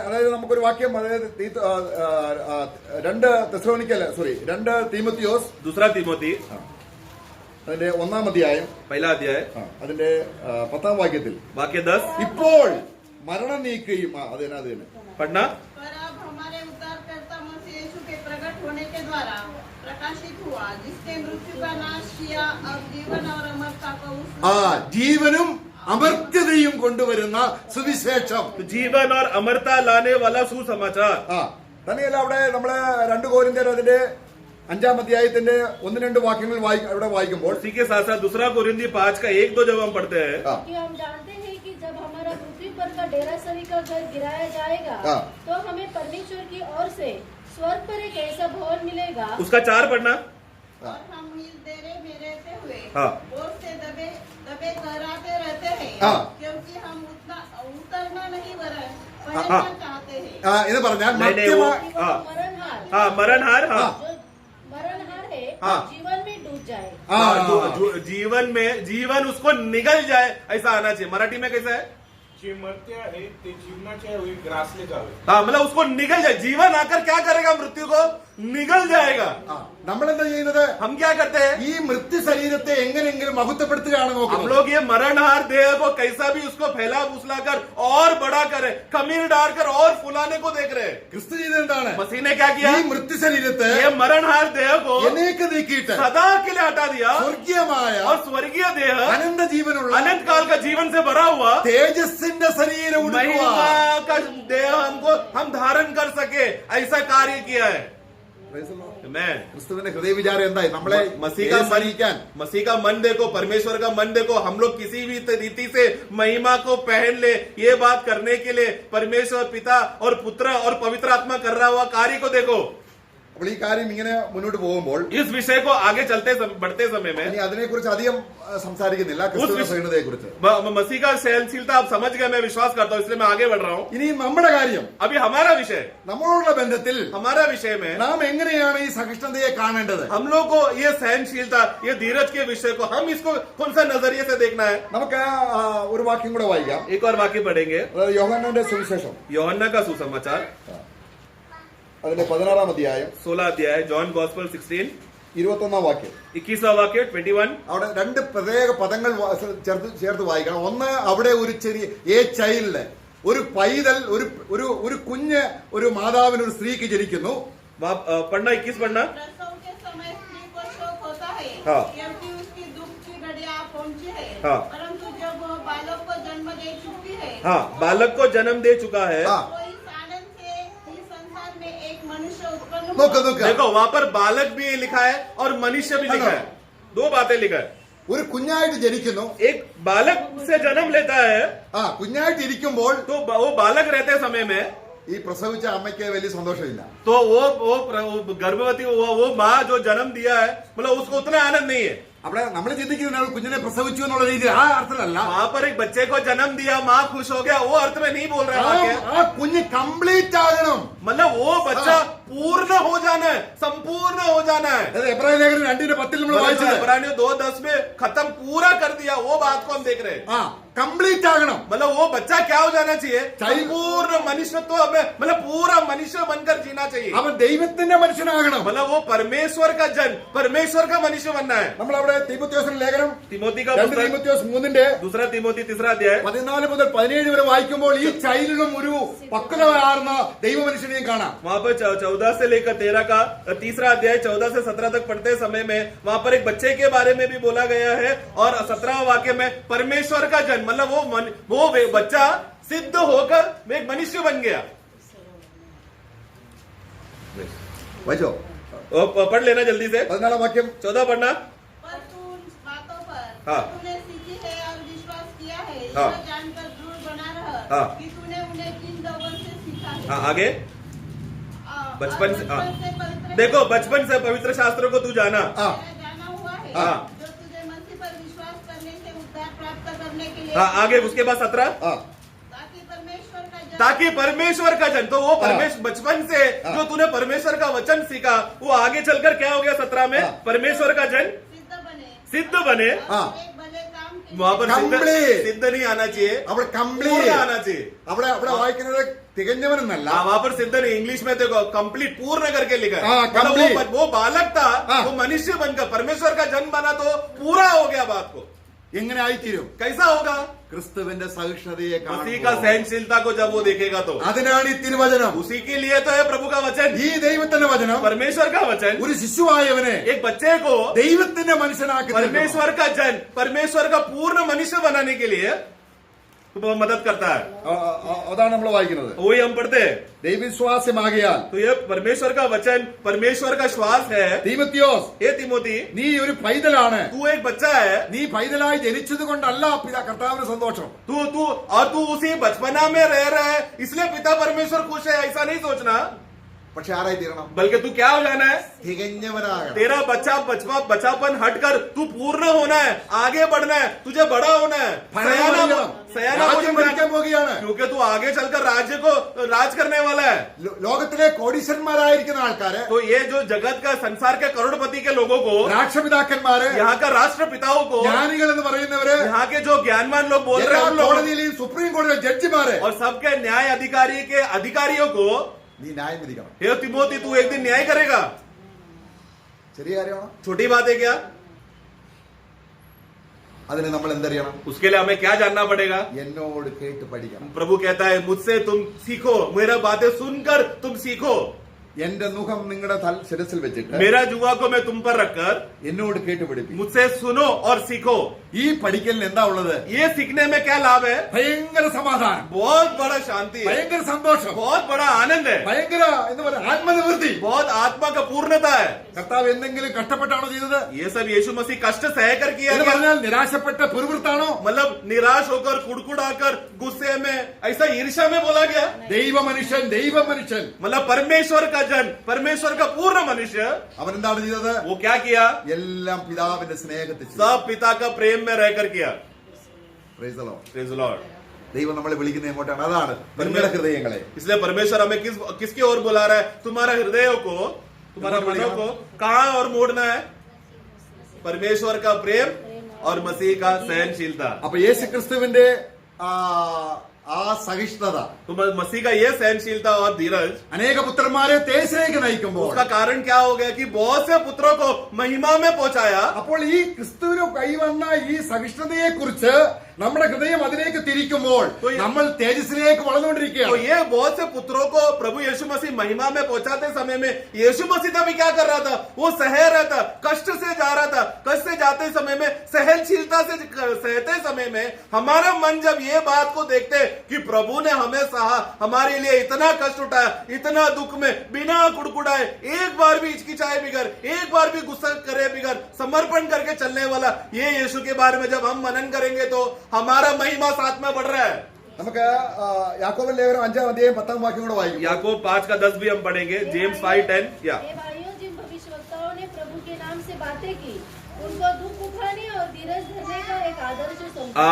A: അതായത് നമുക്കൊരു വാക്യം, അതായത് 2 തീമോത്തിയോസ്
B: दूसरा तिमोथी
A: അതിന്റെ 1-ാം അധ്യായം
B: पहला अध्याय
A: അതിന്റെ 10-ാം വാക്യത്തിൽ
B: वाक्य 10
A: ഇപ്പോൾ മരണം നീക്കുകയും അത് തന്നെ
B: पढ़ना।
C: पर अब हमारे उद्धारकर्ता मसीह यीशु के प्रकट होने के द्वारा प्रकाशित हुआ, जिसने मृत्यु का नाश किया, अब जीवन और अमरता को
A: ജീവനും അമർത്യതയും കൊണ്ടുവരുന്ന സുവിശേഷം.
B: जीवन और अमरता लाने वाला सुसमाचार।
A: തന്നെയല്ല, അവിടെ നമ്മള് 2 കൊരിന്ത്യർ അതിന്റെ 5-ാം അധ്യായത്തിന്റെ 1-2 വാക്യങ്ങൾ ഇവിടെ വായിക്കുമ്പോൾ
B: उसी के साथ साथ दूसरा कोरिन्थी 5 का 1-2 जब हम पढ़ते हैं,
D: कि हम जानते हैं कि जब हमारा पृथ्वी पर का डेरा सभी का घर गिराया जाएगा
A: हाँ।
D: तो हमें परमेश्वर की ओर से स्वर्ग पर एक ऐसा भवन मिलेगा
B: उसका 4 पढ़ना।
C: और हम इस डेरे में रहते हुए
B: हाँ।
C: बोझ से दबे कराते रहते हैं,
A: हाँ।
C: क्योंकि हम उतरना नहीं
B: हाँ।
C: पढ़ना चाहते हैं।
A: എന്ന് പറഞ്ഞാൽ
B: नहीं, वो हाँ
D: मरणहार
B: हाँ मरणहार हाँ
D: जो मरणहार है
B: हाँ।
D: जीवन में डूब जाए।
B: जीवन उसको निगल जाए, ऐसा आना चाहिए। मराठी में कैसा है?
F: जे मरते आहे ते जीवनाच्या वेळी ग्रासले जावे.
B: हाँ, मतलब उसको निगल जाए। जीवन आकर क्या करेगा? मृत्यु को निगल जाएगा।
A: നമ്മളെന്താ ചെയ്യുന്നത്?
B: हम क्या करते हैं?
A: ഈ മൃത്യു ശരീരത്തെ എങ്ങനെയെങ്കിലും മഹത്വപ്പെടുത്തുകയാണ്
B: हम
A: നോക്കുന്നത്.
B: लोग ये मरणहार देह को कैसा भी उसको फैला फुसला कर और बड़ा करे, खमीर डालकर और फुलाने को देख रहे हैं।
A: ക്രിസ്തു ചെയ്തത് എന്താണ്?
B: मसीह ने क्या किया?
A: ഈ മൃത്യു ശരീരത്തെ
B: ये मरणहार देह को
A: എന്നേക്ക് നീക്കിയിട്ട്
B: सदा के लिए हटा दिया
A: സ്വർഗീയമായ
B: और स्वर्गीय देह
A: അനന്ത ജീവനുള്ള
B: अनंत काल का जीवन से भरा हुआ
A: തേജസ്സിന്റെ ശരീരം
B: महिमा
A: ഉടുക്കുക.
B: का देह हमको हम धारण कर सके, ऐसा कार्य किया है। मैं
A: ക്രിസ്തുവിന്റെ ഹൃദയ വിചാരം എന്തായി? നമ്മളെ
B: मसीह का
A: മരിക്കാൻ
B: मसीह का मन देखो, परमेश्वर का मन देखो। हम लोग किसी भी रीति से महिमा को पहन ले, ये बात करने के लिए परमेश्वर पिता और पुत्र और पवित्र आत्मा कर रहा हुआ कार्य को देखो।
A: അപ്പോൾ ഈ കാര്യം ഇങ്ങനെ മുന്നോട്ട് പോകുമ്പോൾ
B: इस विषय को आगे बढ़ते समय में
A: ഇനി അതിനെക്കുറിച്ച് അധികം സംസാരിക്കുന്നില്ല, ക്രിസ്തുവിന്റെ സഹിഷ്ണുതയെ കുറിച്ച്.
B: मसीह का सहनशीलता आप समझ गए, मैं विश्वास करता हूँ, इसलिए मैं आगे बढ़ रहा हूँ.
A: ഇനി നമ്മുടെ കാര്യം,
B: अभी हमारा विषय,
A: നമ്മളോടുള്ള ബന്ധത്തിൽ
B: हमारा विषय में
A: നാം എങ്ങനെയാണ് ഈ സഹിഷ്ണുതയെ കാണേണ്ടത്?
B: हम लोग को ये सहनशीलता, ये धीरज के विषय को हम इसको कौन सा नजरिए से देखना है.
A: നമുക്ക് ഒരു വാക്യം കൂടെ വായിക്കാം.
B: एक और वाक्य पढ़ेंगे,
A: അതായത് യോഹന്നാന്റെ സുവിശേഷം
B: യോഹन्ना का सुसमाचार
A: അതിന്റെ 16-ാം അധ്യായം
B: 16 अध्याय, जॉन गॉस्पेल 16
A: 21-ാം വാക്യം.
B: 21वां वाक्य 21.
A: അവിടെ രണ്ട് പ്രത്യേക പദങ്ങൾ ചേർത്ത് വായിക്കണം. ഒന്ന്, അവിടെ ഒരു ചെറിയ ചൈൽഡ്, ഒരു പൈതൽ, ഒരു കുഞ്ഞ് ഒരു മാതാവിന് ഒരു സ്ത്രീക്ക് ജനിക്കുന്നു.
B: पढ़ना 21 पढ़ना.
C: प्रसव के समय स्त्री को शोक होता है,
A: हाँ।
C: क्योंकि उसकी दुख की घड़ियां पहुंची है।
B: हाँ।
C: परंतु जब वह बालक को जन्म दे चुकी है,
B: हाँ, बालक को जन्म दे चुका है.
A: हाँ।
C: तो इस आनंद से इस संसार में एक मनुष्य उत्पन्न
A: നോക്ക്
C: हुआ।
A: നോക്ക്,
B: देखो वहां पर बालक भी लिखा है और मनुष्य भी लिखा है, दो बातें लिखा है.
A: ഒരു കുഞ്ഞായിട്ട് ജനിക്കുന്നു.
B: एक बालक से जन्म लेता है,
A: കുഞ്ഞായിട്ട് ഇരിക്കുമ്പോൾ
B: तो वो बालक रहते समय में
A: ഈ പ്രസവിച്ച അമ്മയ്ക്ക് വലിയ സന്തോഷമില്ല.
B: तो वो गर्भवती वो माँ जो जन्म दिया है, मतलब उसको उतना आनंद नहीं है.
A: അവിടെ നമ്മൾ ചിന്തിക്കുന്ന കുഞ്ഞിനെ പ്രസവിച്ചു എന്നുള്ള രീതിയിൽ ആ അർത്ഥത്തിലല്ല.
B: वहां पर एक बच्चे को जन्म दिया, माँ खुश हो गया, वो अर्थ में नहीं बोल रहा है.
A: ആ കുഞ്ഞ് കംപ്ലീറ്റ് ആകണം.
B: मतलब वो बच्चा पूर्ण हो जाना है, संपूर्ण हो जाना है.
A: അതായത് എബ്രായ ലേഖനം 2:10 നമ്മൾ വായിച്ചത്.
B: इब्रानियों 2:10 में खत्म पूरा कर दिया, वो बात को हम देख रहे हैं.
A: കംപ്ലീറ്റ് ആകണം.
B: मतलब वो बच्चा क्या हो जाना चाहिए, संपूर्ण मनुष्यत्व में, मतलब पूरा मनुष्य बनकर जीना चाहिए.
A: അവൻ ദൈവത്തിന്റെ മനുഷ്യനാകണം.
B: मतलब वो परमेश्वर का जन, परमेश्वर का मनुष्य बनना है.
A: നമ്മൾ അവിടെ തീമോഥെയോസിന്റെ ലേഖനം
B: तिमोथी का
A: 2
B: पुस्तक
A: തീമോഥെയോസ് 3
B: दूसरा तिमोथी 3 अध्याय
A: 14 മുതൽ 17 വരെ വായിക്കുമ്പോൾ ഈ ചൈൽഡും ഒരു പക്വതയാർന്ന ദൈവമനുഷ്യനെയും കാണാം.
B: वहाँ पर 14 से लेकर 13 का 3 अध्याय 14 से 17 तक पढ़ते समय में वहाँ पर एक बच्चे के बारे में भी बोला गया है, और 17वां वाक्य में परमेश्वर का जन, मतलब वो बच्चा सिद्ध होकर एक मनुष्य बन गया.
A: വായിച്ചോ?
B: पढ़ लेना जल्दी से.
A: 14 വാക്യം.
B: 14 पढ़ना.
C: पर तू उन बातों पर
B: हाँ।
C: तूने सीखी है और विश्वास किया है,
B: हाँ।
C: यह जानकर दृढ़ बना रह
B: हाँ।
C: कि तूने उन्हें किन दौर से सीखा है।
B: हाँ, आगे.
C: और
B: बचपन से, हाँ.
C: पवित्र
B: देखो बचपन से पवित्र शास्त्रों को तू जाना.
C: जाना हुआ है,
B: हाँ।
C: जो तुझे मसीह पर विश्वास करने से उद्धार प्राप्त करने के लिए,
B: हाँ, आगे उसके बाद 17.
C: ताकि परमेश्वर का जन,
B: ताकि परमेश्वर का जन, तो वो परमेश्वर बचपन से जो तूने परमेश्वर का वचन सीखा, वो आगे चलकर क्या हो गया 17 में, परमेश्वर का जन सिद्ध बने.
C: एक भले काम के
B: वहां पर
A: Complete.
B: सिद्ध नहीं आना चाहिए,
A: അവിടെ
B: पूर्ण
A: കംപ്ലീറ്റ്
B: आना चाहिए.
A: അവിടെ വായിക്കുന്നത് തികഞ്ഞവനെന്നല്ല.
B: वहां पर सिद्ध नहीं, इंग्लिश में देखो कंप्लीट पूर्ण करके लिखा है.
A: हाँ,
B: मतलब
A: complete.
B: वो बालक था,
A: हाँ.
B: वो मनुष्य बनकर परमेश्वर का जन्म बना, तो पूरा हो गया बात को.
A: എങ്ങനെ ആയിത്തീരും?
B: कैसा होगा?
A: ക്രിസ്തുവിന്റെ സഹിഷ്ണുതയെ
B: मसीह का
A: കാണുമ്പോൾ.
B: सहनशीलता को जब वो देखेगा तो
A: അതിനാണ് ഈ തിരുവചനം.
B: उसी के लिए तो है प्रभु का वचन,
A: ഈ ദൈവത്തിന്റെ വചനം
B: परमेश्वर का वचन.
A: ഒരു ശിശുവായവനെ
B: एक बच्चे को
A: ദൈവത്തിന്റെ മനുഷ്യനാക്കി തീർക്കണം.
B: परमेश्वर का जन, परमेश्वर का पूर्ण मनुष्य बनाने के लिए वो मदद करता है.
A: അതാണ് നമ്മൾ വായിക്കുന്നത്.
B: वही हम पढ़ते हैं.
A: ദൈവവിശ്വാസമാകിയാൽ
B: तो ये परमेश्वर का वचन, परमेश्वर का श्वास है.
A: തീമോഥെയോസ്,
B: हे तिमोथी,
A: നീ ഒരു പൈതലാണ്.
B: तू एक बच्चा है.
A: നീ പൈതലായി ജനിച്ചത് കൊണ്ടല്ല കർത്താവിന് സന്തോഷം.
B: तू उसी बचपना में रह रहा है, इसलिए पिता परमेश्वर खुश है, ऐसा नहीं सोचना.
A: പക്ഷെ ആരായി തീരണം?
B: बल्कि तू क्या हो जाना है,
A: തികഞ്ഞവനാകണം.
B: तेरा बच्चापन हटकर तू पूर्ण होना है, आगे बढ़ना है, तुझे बड़ा होना है, सयाना
A: രാജ്യം ഭരിക്കാൻ പോകുകയാണ്.
B: क्योंकि तू आगे चलकर राज्य को राज करने वाला है.
A: ലോകത്തിലെ കോടീശ്വരന്മാരായിരിക്കുന്ന ആൾക്കാര്,
B: तो ये जो जगत का संसार के करोड़पति के लोगों को,
A: രാഷ്ട്രപിതാക്കന്മാര്,
B: यहाँ का राष्ट्रपिताओं को,
A: ജ്ഞാനികൾ എന്ന് പറയുന്നവര്,
B: यहाँ के जो ज्ञानवान लोग बोल रहे
A: എല്ലാ
B: हैं उन लोगों
A: കോടതിയിലെയും സുപ്രീം കോടതിയിലെ ജഡ്ജിമാര്,
B: और सबके न्याय अधिकारी के अधिकारियों को,
A: നീ ന്യായം വിധിക്കണം.
B: हे तिमोथी तू एक दिन न्याय करेगा.
A: ചെറിയ കാര്യമാണ്.
B: छोटी बात है क्या?
A: അതിന് നമ്മൾ എന്തറിയണം?
B: उसके लिए हमें क्या जानना पड़ेगा?
A: എന്നോട് കേട്ട് പഠിക്കണം.
B: प्रभु कहता है मुझसे तुम सीखो, मेरा बातें सुनकर तुम सीखो.
A: എന്റെ മുഖം നിങ്ങളുടെ ശിരസിൽ വെച്ചിട്ട്
B: मेरा जुआ को मैं तुम पर रखकर
A: എന്നോട് കേട്ട് പഠിപ്പിക്കും.
B: मुझसे सुनो और सीखो.
A: ഈ പഠിക്കലിന് എന്താ ഉള്ളത്?
B: ये सीखने में क्या लाभ है?
A: ഭയങ്കര സമാധാനം,
B: बहुत बड़ा शांति है,
A: ഭയങ്കര സന്തോഷം,
B: बहुत बड़ा आनंद है,
A: ഭയങ്കര എന്താ പറയുക ആത്മനിവൃത്തി,
B: बहुत आत्मा का पूर्णता है।
A: കർത്താവ് എന്തെങ്കിലും കഷ്ടപ്പെട്ടാണോ ചെയ്തത്?
B: ये सब यीशु मसीह कष्ट सहकर किया
A: എന്ന്
B: गया।
A: പറഞ്ഞാൽ നിരാശപ്പെട്ട പിറുപിറുത്താണോ?
B: मतलब निराश होकर कुड़कुड़ाकर गुस्से में ऐसा ईर्ष्या में बोला गया।
A: ദൈവ മനുഷ്യൻ
B: मतलब परमेश्वर का जन, परमेश्वर का पूर्ण मनुष्य,
A: അവൻ എന്താണ് ചെയ്തത്?
B: वो क्या किया?
A: എല്ലാം പിതാവിന്റെ സ്നേഹത്തിൽ ചെയ്തു.
B: सब पिता का प्रेम में रहकर किया।
A: Praise the Lord.
B: Praise the Lord।
A: ദൈവം നമ്മളെ വിളിക്കുന്നത് എങ്ങോട്ടാണ്? അതാണ് നിങ്ങളുടെ ഹൃദയങ്ങളെ.
B: इसलिए परमेश्वर हमें किसकी ओर बुला रहा है? तुम्हारा हृदयों को, तुम्हारा मनों को कहाँ और मोड़ना है? परमेश्वर का प्रेम और मसीह का सहनशीलता।
A: അപ്പൊ യേശു ക്രിസ്തുവിന്റെ ആ സഹിഷ്ണുത,
B: तो मसीह का ये सहनशीलता और धीरज,
A: അനേക പുത്രന്മാരെ തേജസ്സിലേക്ക് നയിക്കുമ്പോൾ
B: उसका कारण क्या हो गया कि बहुत से पुत्रों को महिमा में पहुंचाया।
A: അപ്പോൾ ഈ ക്രിസ്തുവിന് കൈവന്ന ഈ സഹിഷ്ണുതയെ കുറിച്ച് നമ്മുടെ ഹൃദയം അതിലേക്ക് തിരിക്കുമ്പോൾ നമ്മൾ തേജസ്സിലേക്ക്
B: तो
A: വളർന്നുകൊണ്ടിരിക്കുകയാണ്.
B: ये बहुत से पुत्रों को प्रभु यीशु मसीह महिमा में पहुंचाते समय में यीशु मसीह तभी क्या कर रहा था? वो सह रहा था, कष्ट से जा रहा था। कष्ट से जाते समय में, सहनशीलता से सहते समय में हमारा मन जब ये बात को देखते कि प्रभु ने हमें सहा, हमारे लिए इतना कष्ट उठाया, इतना दुख में बिना कुड़कुड़ाए, एक बार भी हिचकिचाए बिगर, एक बार भी गुस्सा करे बिगर, समर्पण करके चलने वाला ये यीशु के बारे में जब हम मनन करेंगे तो हमारा महिमा साथ में बढ़ रहा है।
A: നമുക്ക് യാക്കോബിന്റെ ലേഖനം 5-ാം അധ്യായം 10-ാം വാക്യം കൂടെ വായിക്കും.
B: याकूब 5:10 भी हम पढ़ेंगे। जेम्स 5:10 या
D: हे भाइयों, जिन भविष्यवक्ताओं ने प्रभु के नाम से बातें की, उनको दुख उठाने और धीरज धरने का एक आदर्श सौंपा।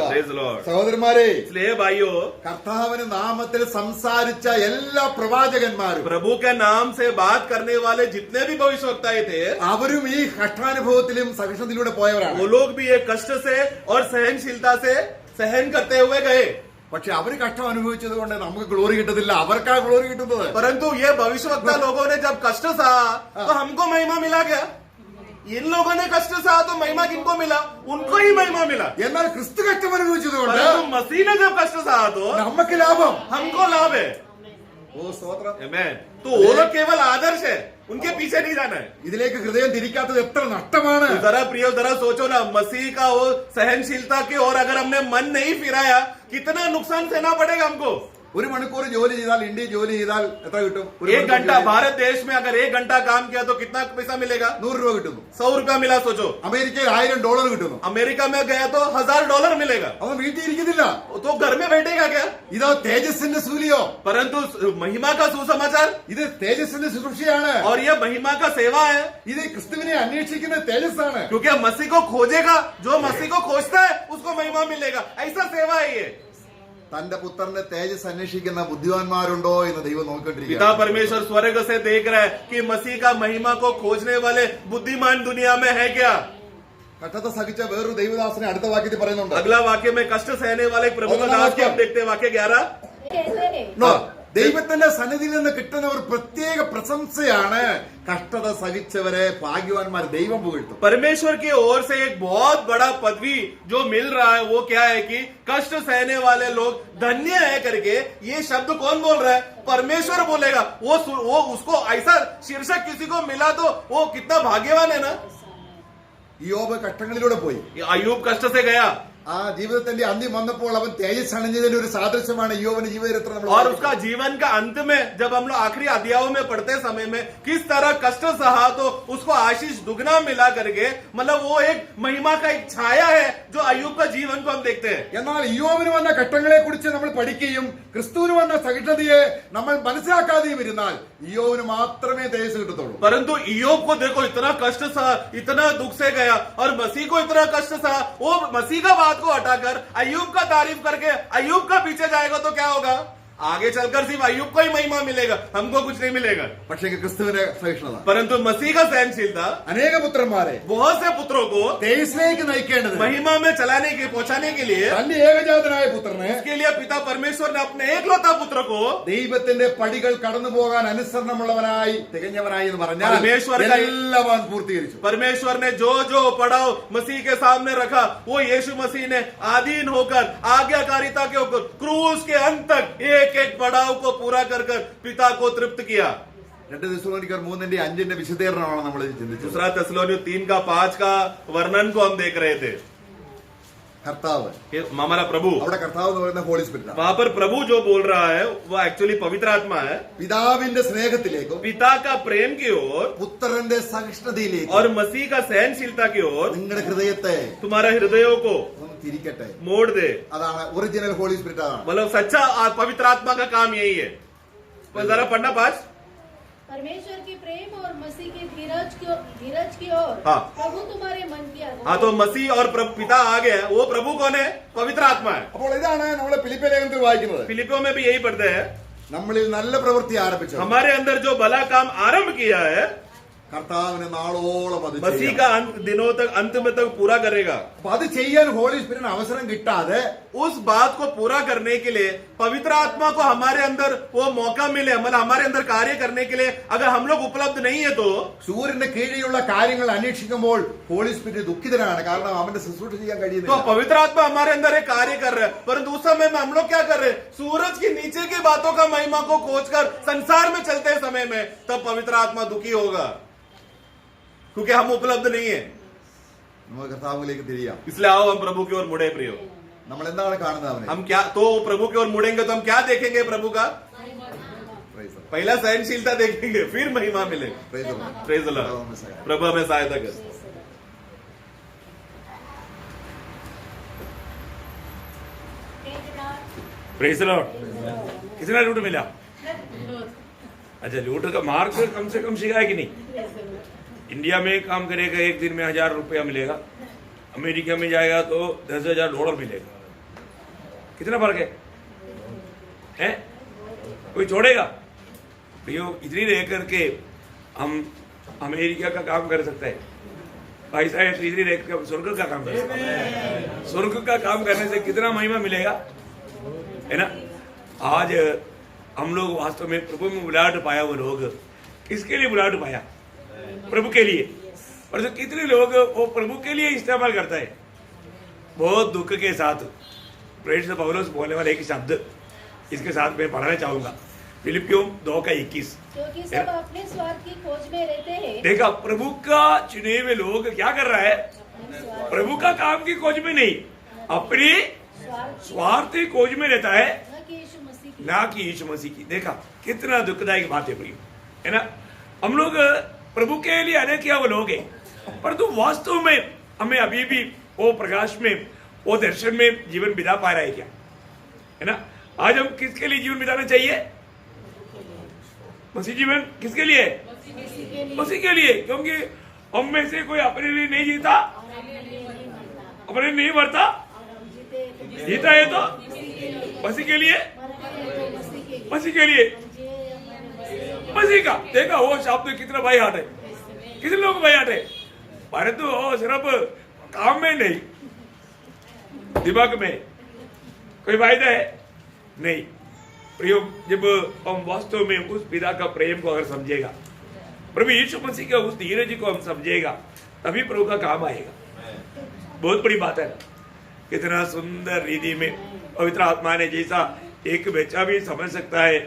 B: Praise Lord.
A: സഹോദരന്മാരെ,
B: इसलिए भाइयों,
A: കർത്താവിന്റെ നാമത്തിൽ സംസാരിച്ച എല്ലാ പ്രവാചകന്മാരും
B: प्रभु के नाम से बात करने वाले जितने भी भविष्यवक्ताएं थे,
A: അവരും ഈ കഷ്ടാനുഭവത്തിലും സഹിഷ്ണുതയിലൂടെ പോയവരാണ്.
B: वो लोग भी ये कष्ट से और सहनशीलता से सहन करते हुए गए।
A: പക്ഷെ അവര് കഷ്ടം അനുഭവിച്ചത് കൊണ്ട് നമുക്ക് ഗ്ലോറി കിട്ടത്തില്ല, അവർക്കാ ഗ്ലോറി കിട്ടുന്നത്.
B: परंतु ये भविष्यवक्ता लोगों ने जब कष्ट सहा तो हमको महिमा मिला क्या? इन लोगों ने कष्ट सहा तो महिमा किनको मिला? उनको ही महिमा मिला।
A: എന്നാൽ ക്രിസ്തു കഷ്ടം അനുഭവിച്ചത് കൊണ്ട്
B: परंतु मसीह ने जब कष्ट सहा तो
A: നമുക്ക് ലാഭം.
B: हमको लाभ है।
A: ഓ സ്തോത്രം.
B: आमेन। तो वो लोग केवल आदर्श है, उनके पीछे नहीं जाना है।
A: ഇതിലേക്ക് ഹൃദയം തിരിക്കാത്തത് എത്ര നഷ്ടമാണ്.
B: तो जरा प्रियो, जरा सोचो ना, मसीह का वो सहनशीलता की ओर अगर हमने मन नहीं फिराया, कितना नुकसान सहना पड़ेगा हमको।
A: 1 മണിക്കൂർ ജോലി ചെയ്താൽ, ഇന്ത്യയിൽ ജോലി ചെയ്താൽ എത്ര കിട്ടും?
B: 1 घंटा भारत देश में अगर 1 घंटा काम किया तो कितना पैसा मिलेगा?
A: 100 രൂപ കിട്ടുന്നു.
B: 100 रुपया मिला। सोचो
A: അമേരിക്കയിൽ $1000 കിട്ടുന്നു.
B: अमेरिका में गया तो $1000 मिलेगा।
A: അവൻ വീട്ടിൽ ഇരിക്കുന്നില്ല.
B: तो घर में बैठेगा क्या?
A: ഇതോ തേജസ്സിന്റെ സൂലിയോ?
B: परंतु महिमा का सुसमाचार
A: ഇത് തേജസ്സിന്റെ ശുശ്രൂഷയാണ്.
B: और ये महिमा का सेवा है,
A: ഇത് ക്രിസ്തുവിനെ അന്വേഷിക്കുന്ന തേജസ്സാണ്.
B: क्योंकि मसीह को खोजेगा, जो मसीह को खोजता है उसको महिमा मिलेगा। ऐसा सेवा है ये।
A: തന്റെ പുത്രന്റെ തേജസ് അന്വേഷിക്കുന്ന ബുദ്ധിമാന്മാരുണ്ടോ എന്ന് ദൈവം
B: पिता
A: നോക്കിക്കൊണ്ടിരിക്കുകയാണ്.
B: परमेश्वर स्वर्ग से देख रहा है कि मसीह का महिमा को खोजने वाले बुद्धिमान दुनिया में है क्या?
A: കഷ്ടത സഹിച്ച വേറൊരു ദൈവദാസനെ അടുത്ത വാക്യത്തിൽ പറയുന്നുണ്ട്.
B: अगला वाक्य में कष्ट सहने वाले एक प्रभु का दास को हम देखते हैं, वाक्य 11।
D: कहते हैं,
A: നോ, ദൈവത്തിന്റെ സന്നിധിയിൽ നിന്ന് കിട്ടുന്ന ഒരു പ്രത്യേക പ്രശംസയാണ് കഷ്ടത സഹിച്ചവരെ ഭാഗ്യവാന്മാർ ദൈവം പുകഴ്ത്തും.
B: परमेश्वर की ओर से एक बहुत बड़ा पदवी जो मिल रहा है वो क्या है कि कष्ट सहने वाले लोग धन्य है करके। ये शब्द कौन बोल रहा है? परमेश्वर बोलेगा। वो उसको ऐसा शीर्षक किसी को मिला तो वो कितना भाग्यवान है ना।
A: യോബ് കഷ്ടങ്ങളിലൂടെ പോയി.
B: ये अय्यूब कष्ट से गया
A: ആ ജീവിതത്തിന്റെ അന്ത്യം വന്നപ്പോൾ അവൻ തേജസ് അണിഞ്ഞതിന്റെ ഒരു സാദൃശ്യമാണ് യോബിന്റെ ജീവിതചരിത്രം നമ്മൾ
B: और
A: വായിക്കുന്നത്.
B: उसका जीवन का अंत में जब हम लोग आखिरी अध्यायों में पढ़ते समय में किस तरह कष्ट सहा तो उसको आशीष दुगना मिला करके, मतलब वो एक महिमा का एक छाया है जो अय्यूब का जीवन को हम देखते हैं।
A: എന്നാൽ യോബിന് വന്ന ഘട്ടങ്ങളെ കുറിച്ച് നമ്മൾ പഠിക്കുകയും ക്രിസ്തുവിന് വന്ന സഹിഷ്ണുതയെ നമ്മൾ മനസ്സിലാക്കാതെയും ഇരുന്നാൽ യോബിന് മാത്രമേ തേജസ് കിട്ടത്തുള്ളൂ.
B: परंतु इयोब को देखो, इतना कष्ट सहा, इतना दुख से गया, और मसीह को इतना कष्ट सहा। वो मसीह का बात को हटाकर अय्यूब का तारीफ करके अय्यूब का पीछे जाएगा तो क्या होगा? आगे चलकर सिर्फ अय्यूब को ही महिमा मिलेगा, हमको कुछ नहीं मिलेगा।
A: പക്ഷേ ക്രിസ്തുവിന്റെ സഹിഷ്ണുത
B: परंतु मसीह का सहनशीलता
A: അനേക പുത്രന്മാരെ
B: बहुत से पुत्रों को
A: തേജസ്സിലേക്ക് നയിക്കേണ്ടത്
B: महिमा में चलाने के पहुंचाने के लिए,
A: തന്റെ ഏകജാതനായ പുത്രനെ
B: इसके लिए पिता परमेश्वर ने अपने एकलौता पुत्र को
A: ദൈവത്തിന്റെ പടികൾ കടന്നു പോകാൻ അനുസരണമുള്ളവനായി തികഞ്ഞവനായി എന്ന് പറഞ്ഞാൽ
B: പരമേശ്വര കൈ-
A: എല്ലാം അവൻ പൂർത്തീകരിച്ചു.
B: परमेश्वर ने जो जो पड़ाव मसीह के सामने रखा वो यीशु मसीह ने आधीन होकर, आज्ञाकारिता के होकर क्रूस के अंत तक एक एक पड़ाव को पूरा कर पिता को तृप्त किया।
A: 2 തെസ്സലോനിക്കർ 3:5 വിശദീകരണമാണ് നമ്മൾ ചിന്തിച്ചത്.
B: दूसरा थिस्सलुनीय 3:5 का वर्णन को हम देख रहे थे।
A: കർത്താവ്,
B: हमारा प्रभु,
A: അവിടെ കർത്താവ് എന്ന് പറയുന്ന ഹോളി സ്പിരിറ്റ്.
B: वहाँ पर प्रभु जो बोल रहा है वो एक्चुअली पवित्र आत्मा है।
A: പിതാവിന്റെ സ്നേഹത്തിലേക്കും
B: पिता का प्रेम की ओर
A: പുത്രന്റെ സഹിഷ്ണുതയിലേക്കും
B: और मसीह का सहनशीलता की ओर
A: നിങ്ങളുടെ ഹൃദയത്തെ
B: तुम्हारा हृदयों को
A: ഒന്ന് തിരിക്കട്ടെ.
B: मोड़ दे।
A: അതാണ് ഒറിജിനൽ ഹോളി സ്പിരിറ്റ്. അതാണ്
B: मतलब सच्चा पवित्र आत्मा का काम यही है। तो जरा पढ़ना पास।
D: परमेश्वर की प्रेम और मसीह के धीरज की ओर
B: हाँ।
D: प्रभु तुम्हारे मन की अगुवाई।
B: हाँ, तो मसीह और पिता आ गया, वो प्रभु कौन है? पवित्र आत्मा है।
A: അപ്പോൾ ഇതാണ് നമ്മൾ ഫിലിപ്പിയ ലേഖനത്തിൽ വായിക്കുന്നത്.
B: फिलिपियों में भी यही पढ़ते हैं,
A: നമ്മളിൽ നല്ല പ്രവൃത്തി ആരംഭിച്ചു
B: हमारे अंदर जो भला काम आरंभ किया है
A: കർത്താവിന് നാളോളം അത്
B: मसीह
A: ചെയ്യാം.
B: का दिनों तक, अंत में तक पूरा करेगा।
A: അപ്പൊ അത് ചെയ്യാൻ ഹോളി സ്പിരിറ്റിന് അവസരം കിട്ടാതെ
B: उस बात को पूरा करने के लिए पवित्र आत्मा को हमारे अंदर वो मौका मिले, मतलब हमारे अंदर कार्य करने के लिए अगर हम लोग उपलब्ध नहीं है तो
A: സൂര്യന്റെ കീഴിലുള്ള കാര്യങ്ങൾ അന്വേഷിക്കുമ്പോൾ ഹോളി സ്പിരിറ്റ് ദുഃഖിതനാണ്. കാരണം അവന്റെ ശുശ്രൂഷ ചെയ്യാൻ
B: तो
A: കഴിയുന്നില്ല.
B: पवित्र आत्मा हमारे अंदर एक कार्य कर रहा है, परंतु उस समय में हम लोग क्या कर रहे हैं? सूरज के नीचे की बातों का महिमा को खोजकर संसार में चलते समय में तब पवित्र आत्मा दुखी होगा, क्योंकि हम उपलब्ध नहीं है।
A: നമുക്ക് കർത്താവിലേക്ക് തിരിയാം.
B: इसलिए आओ हम प्रभु की ओर मुड़े प्रियो।
A: നമ്മൾ എന്താണ് കാണുന്നത് അവനെ?
B: हम क्या तो प्रभु की ओर मुड़ेंगे तो हम क्या देखेंगे? प्रभु का
A: Praise the Lord.
B: पहला सहनशीलता देखेंगे, फिर महिमा मिलेगी।
A: Praise the Lord.
B: Praise the Lord. प्रभु हमें सहायता कर।
G: Praise the Lord. कितना लूट मिला? अच्छा, लूट का मार्क कम से कम सीखा है कि नहीं? इंडिया में काम करेगा एक दिन में 1000 रुपया मिलेगा, अमेरिका में जाएगा तो $10,000 मिलेगा। कितना फर्क है? हैं? कोई छोड़ेगा? भैया इतनी रह करके हम अमेरिका का काम कर सकते हैं, भाई साहब इतनी रह करके हम स्वर्ग का काम कर सकते हैं। स्वर्ग का काम करने से कितना महिमा मिलेगा, है ना? आज हम लोग वास्तव में प्रभु में बुलाहट पाया, वो लोग किसके लिए बुलाहट पाया? प्रभु के लिए। और जो कितने लोग वो प्रभु के लिए इस्तेमाल करता है। बहुत दुख के साथ प्रेरित पौलुस बोलने वाले एक शब्द इसके साथ मैं पढ़ना चाहूंगा, फिलिपियों 2:21।
D: क्योंकि सब अपने स्वार्थ की खोज में रहते हैं।
G: देखा, प्रभु का चुने हुए लोग क्या कर रहा है? प्रभु का काम की खोज में नहीं, अपनी स्वार्थ की खोज में रहता है,
D: न कि यीशु मसीह की।
G: ना कि यीशु मसीह की। देखा कितना दुखदायक बात है प्रिय, है ना? हम लोग प्रभु के लिए आने किया वो लोग हैं, परंतु वास्तव में हमें अभी भी वो प्रकाश में, वो दर्शन में जीवन बिता पा रहे क्या, है ना? आज हम किसके लिए जीवन बिताना चाहिए? मसीह जीवन किसके लिए? मसीह के लिए। क्योंकि हम में से कोई अपने लिए नहीं जीता, अपने नहीं मरता, जीता है तो मसीह के लिए, मसीह के लिए, मसीह का। देखा वो शब्द कितना भाई हाट है, कितने लोग भाई हाट है, परंतु वो सिर्फ काम में नहीं, दिमाग में कोई फायदा है नहीं। प्रयोग जब हम वास्तव में उस पिता का प्रेम को अगर समझेगा, प्रभु यीशु मसीह का उस धीरज को हम समझेगा, तभी प्रभु का काम आएगा। बहुत बड़ी बात है। कितना सुंदर रीति में पवित्र आत्मा ने जैसा एक बच्चा भी समझ सकता है,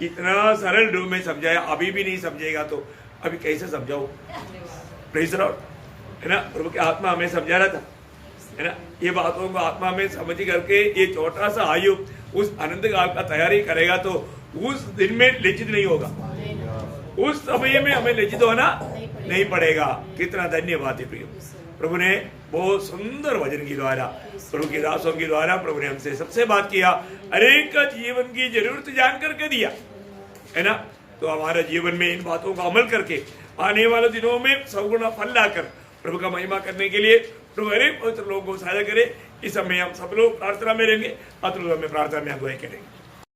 G: इतना सरल रूप में समझाया। अभी भी नहीं समझेगा तो अभी कैसे समझाओ? प्रेज़ द लॉर्ड, है ना? प्रभु की आत्मा हमें समझा रहा था, है ना? ये बातों को आत्मा में समझ करके ये छोटा सा आयु उस अनंत काल का तैयारी करेगा तो उस दिन में लज्जित नहीं होगा, उस समय में हमें लज्जित होना नहीं पड़ेगा। कितना धन्यवाद है प्रिय। प्रभु ने बहुत सुंदर वचन के द्वारा, प्रभु के दासों के द्वारा प्रभु ने हमसे सबसे बात किया, हरेक का जीवन की जरूरत जान करके दिया, है ना? तो हमारे जीवन में इन बातों का अमल करके आने वाले दिनों में सगुना फल लाकर प्रभु का महिमा करने के लिए प्रभु हरेक पवित्र लोगों को सहायता करे। इस समय हम सब लोग प्रार्थना में रहेंगे, पात्र लोग हमें प्रार्थना में अगुवाई करेंगे।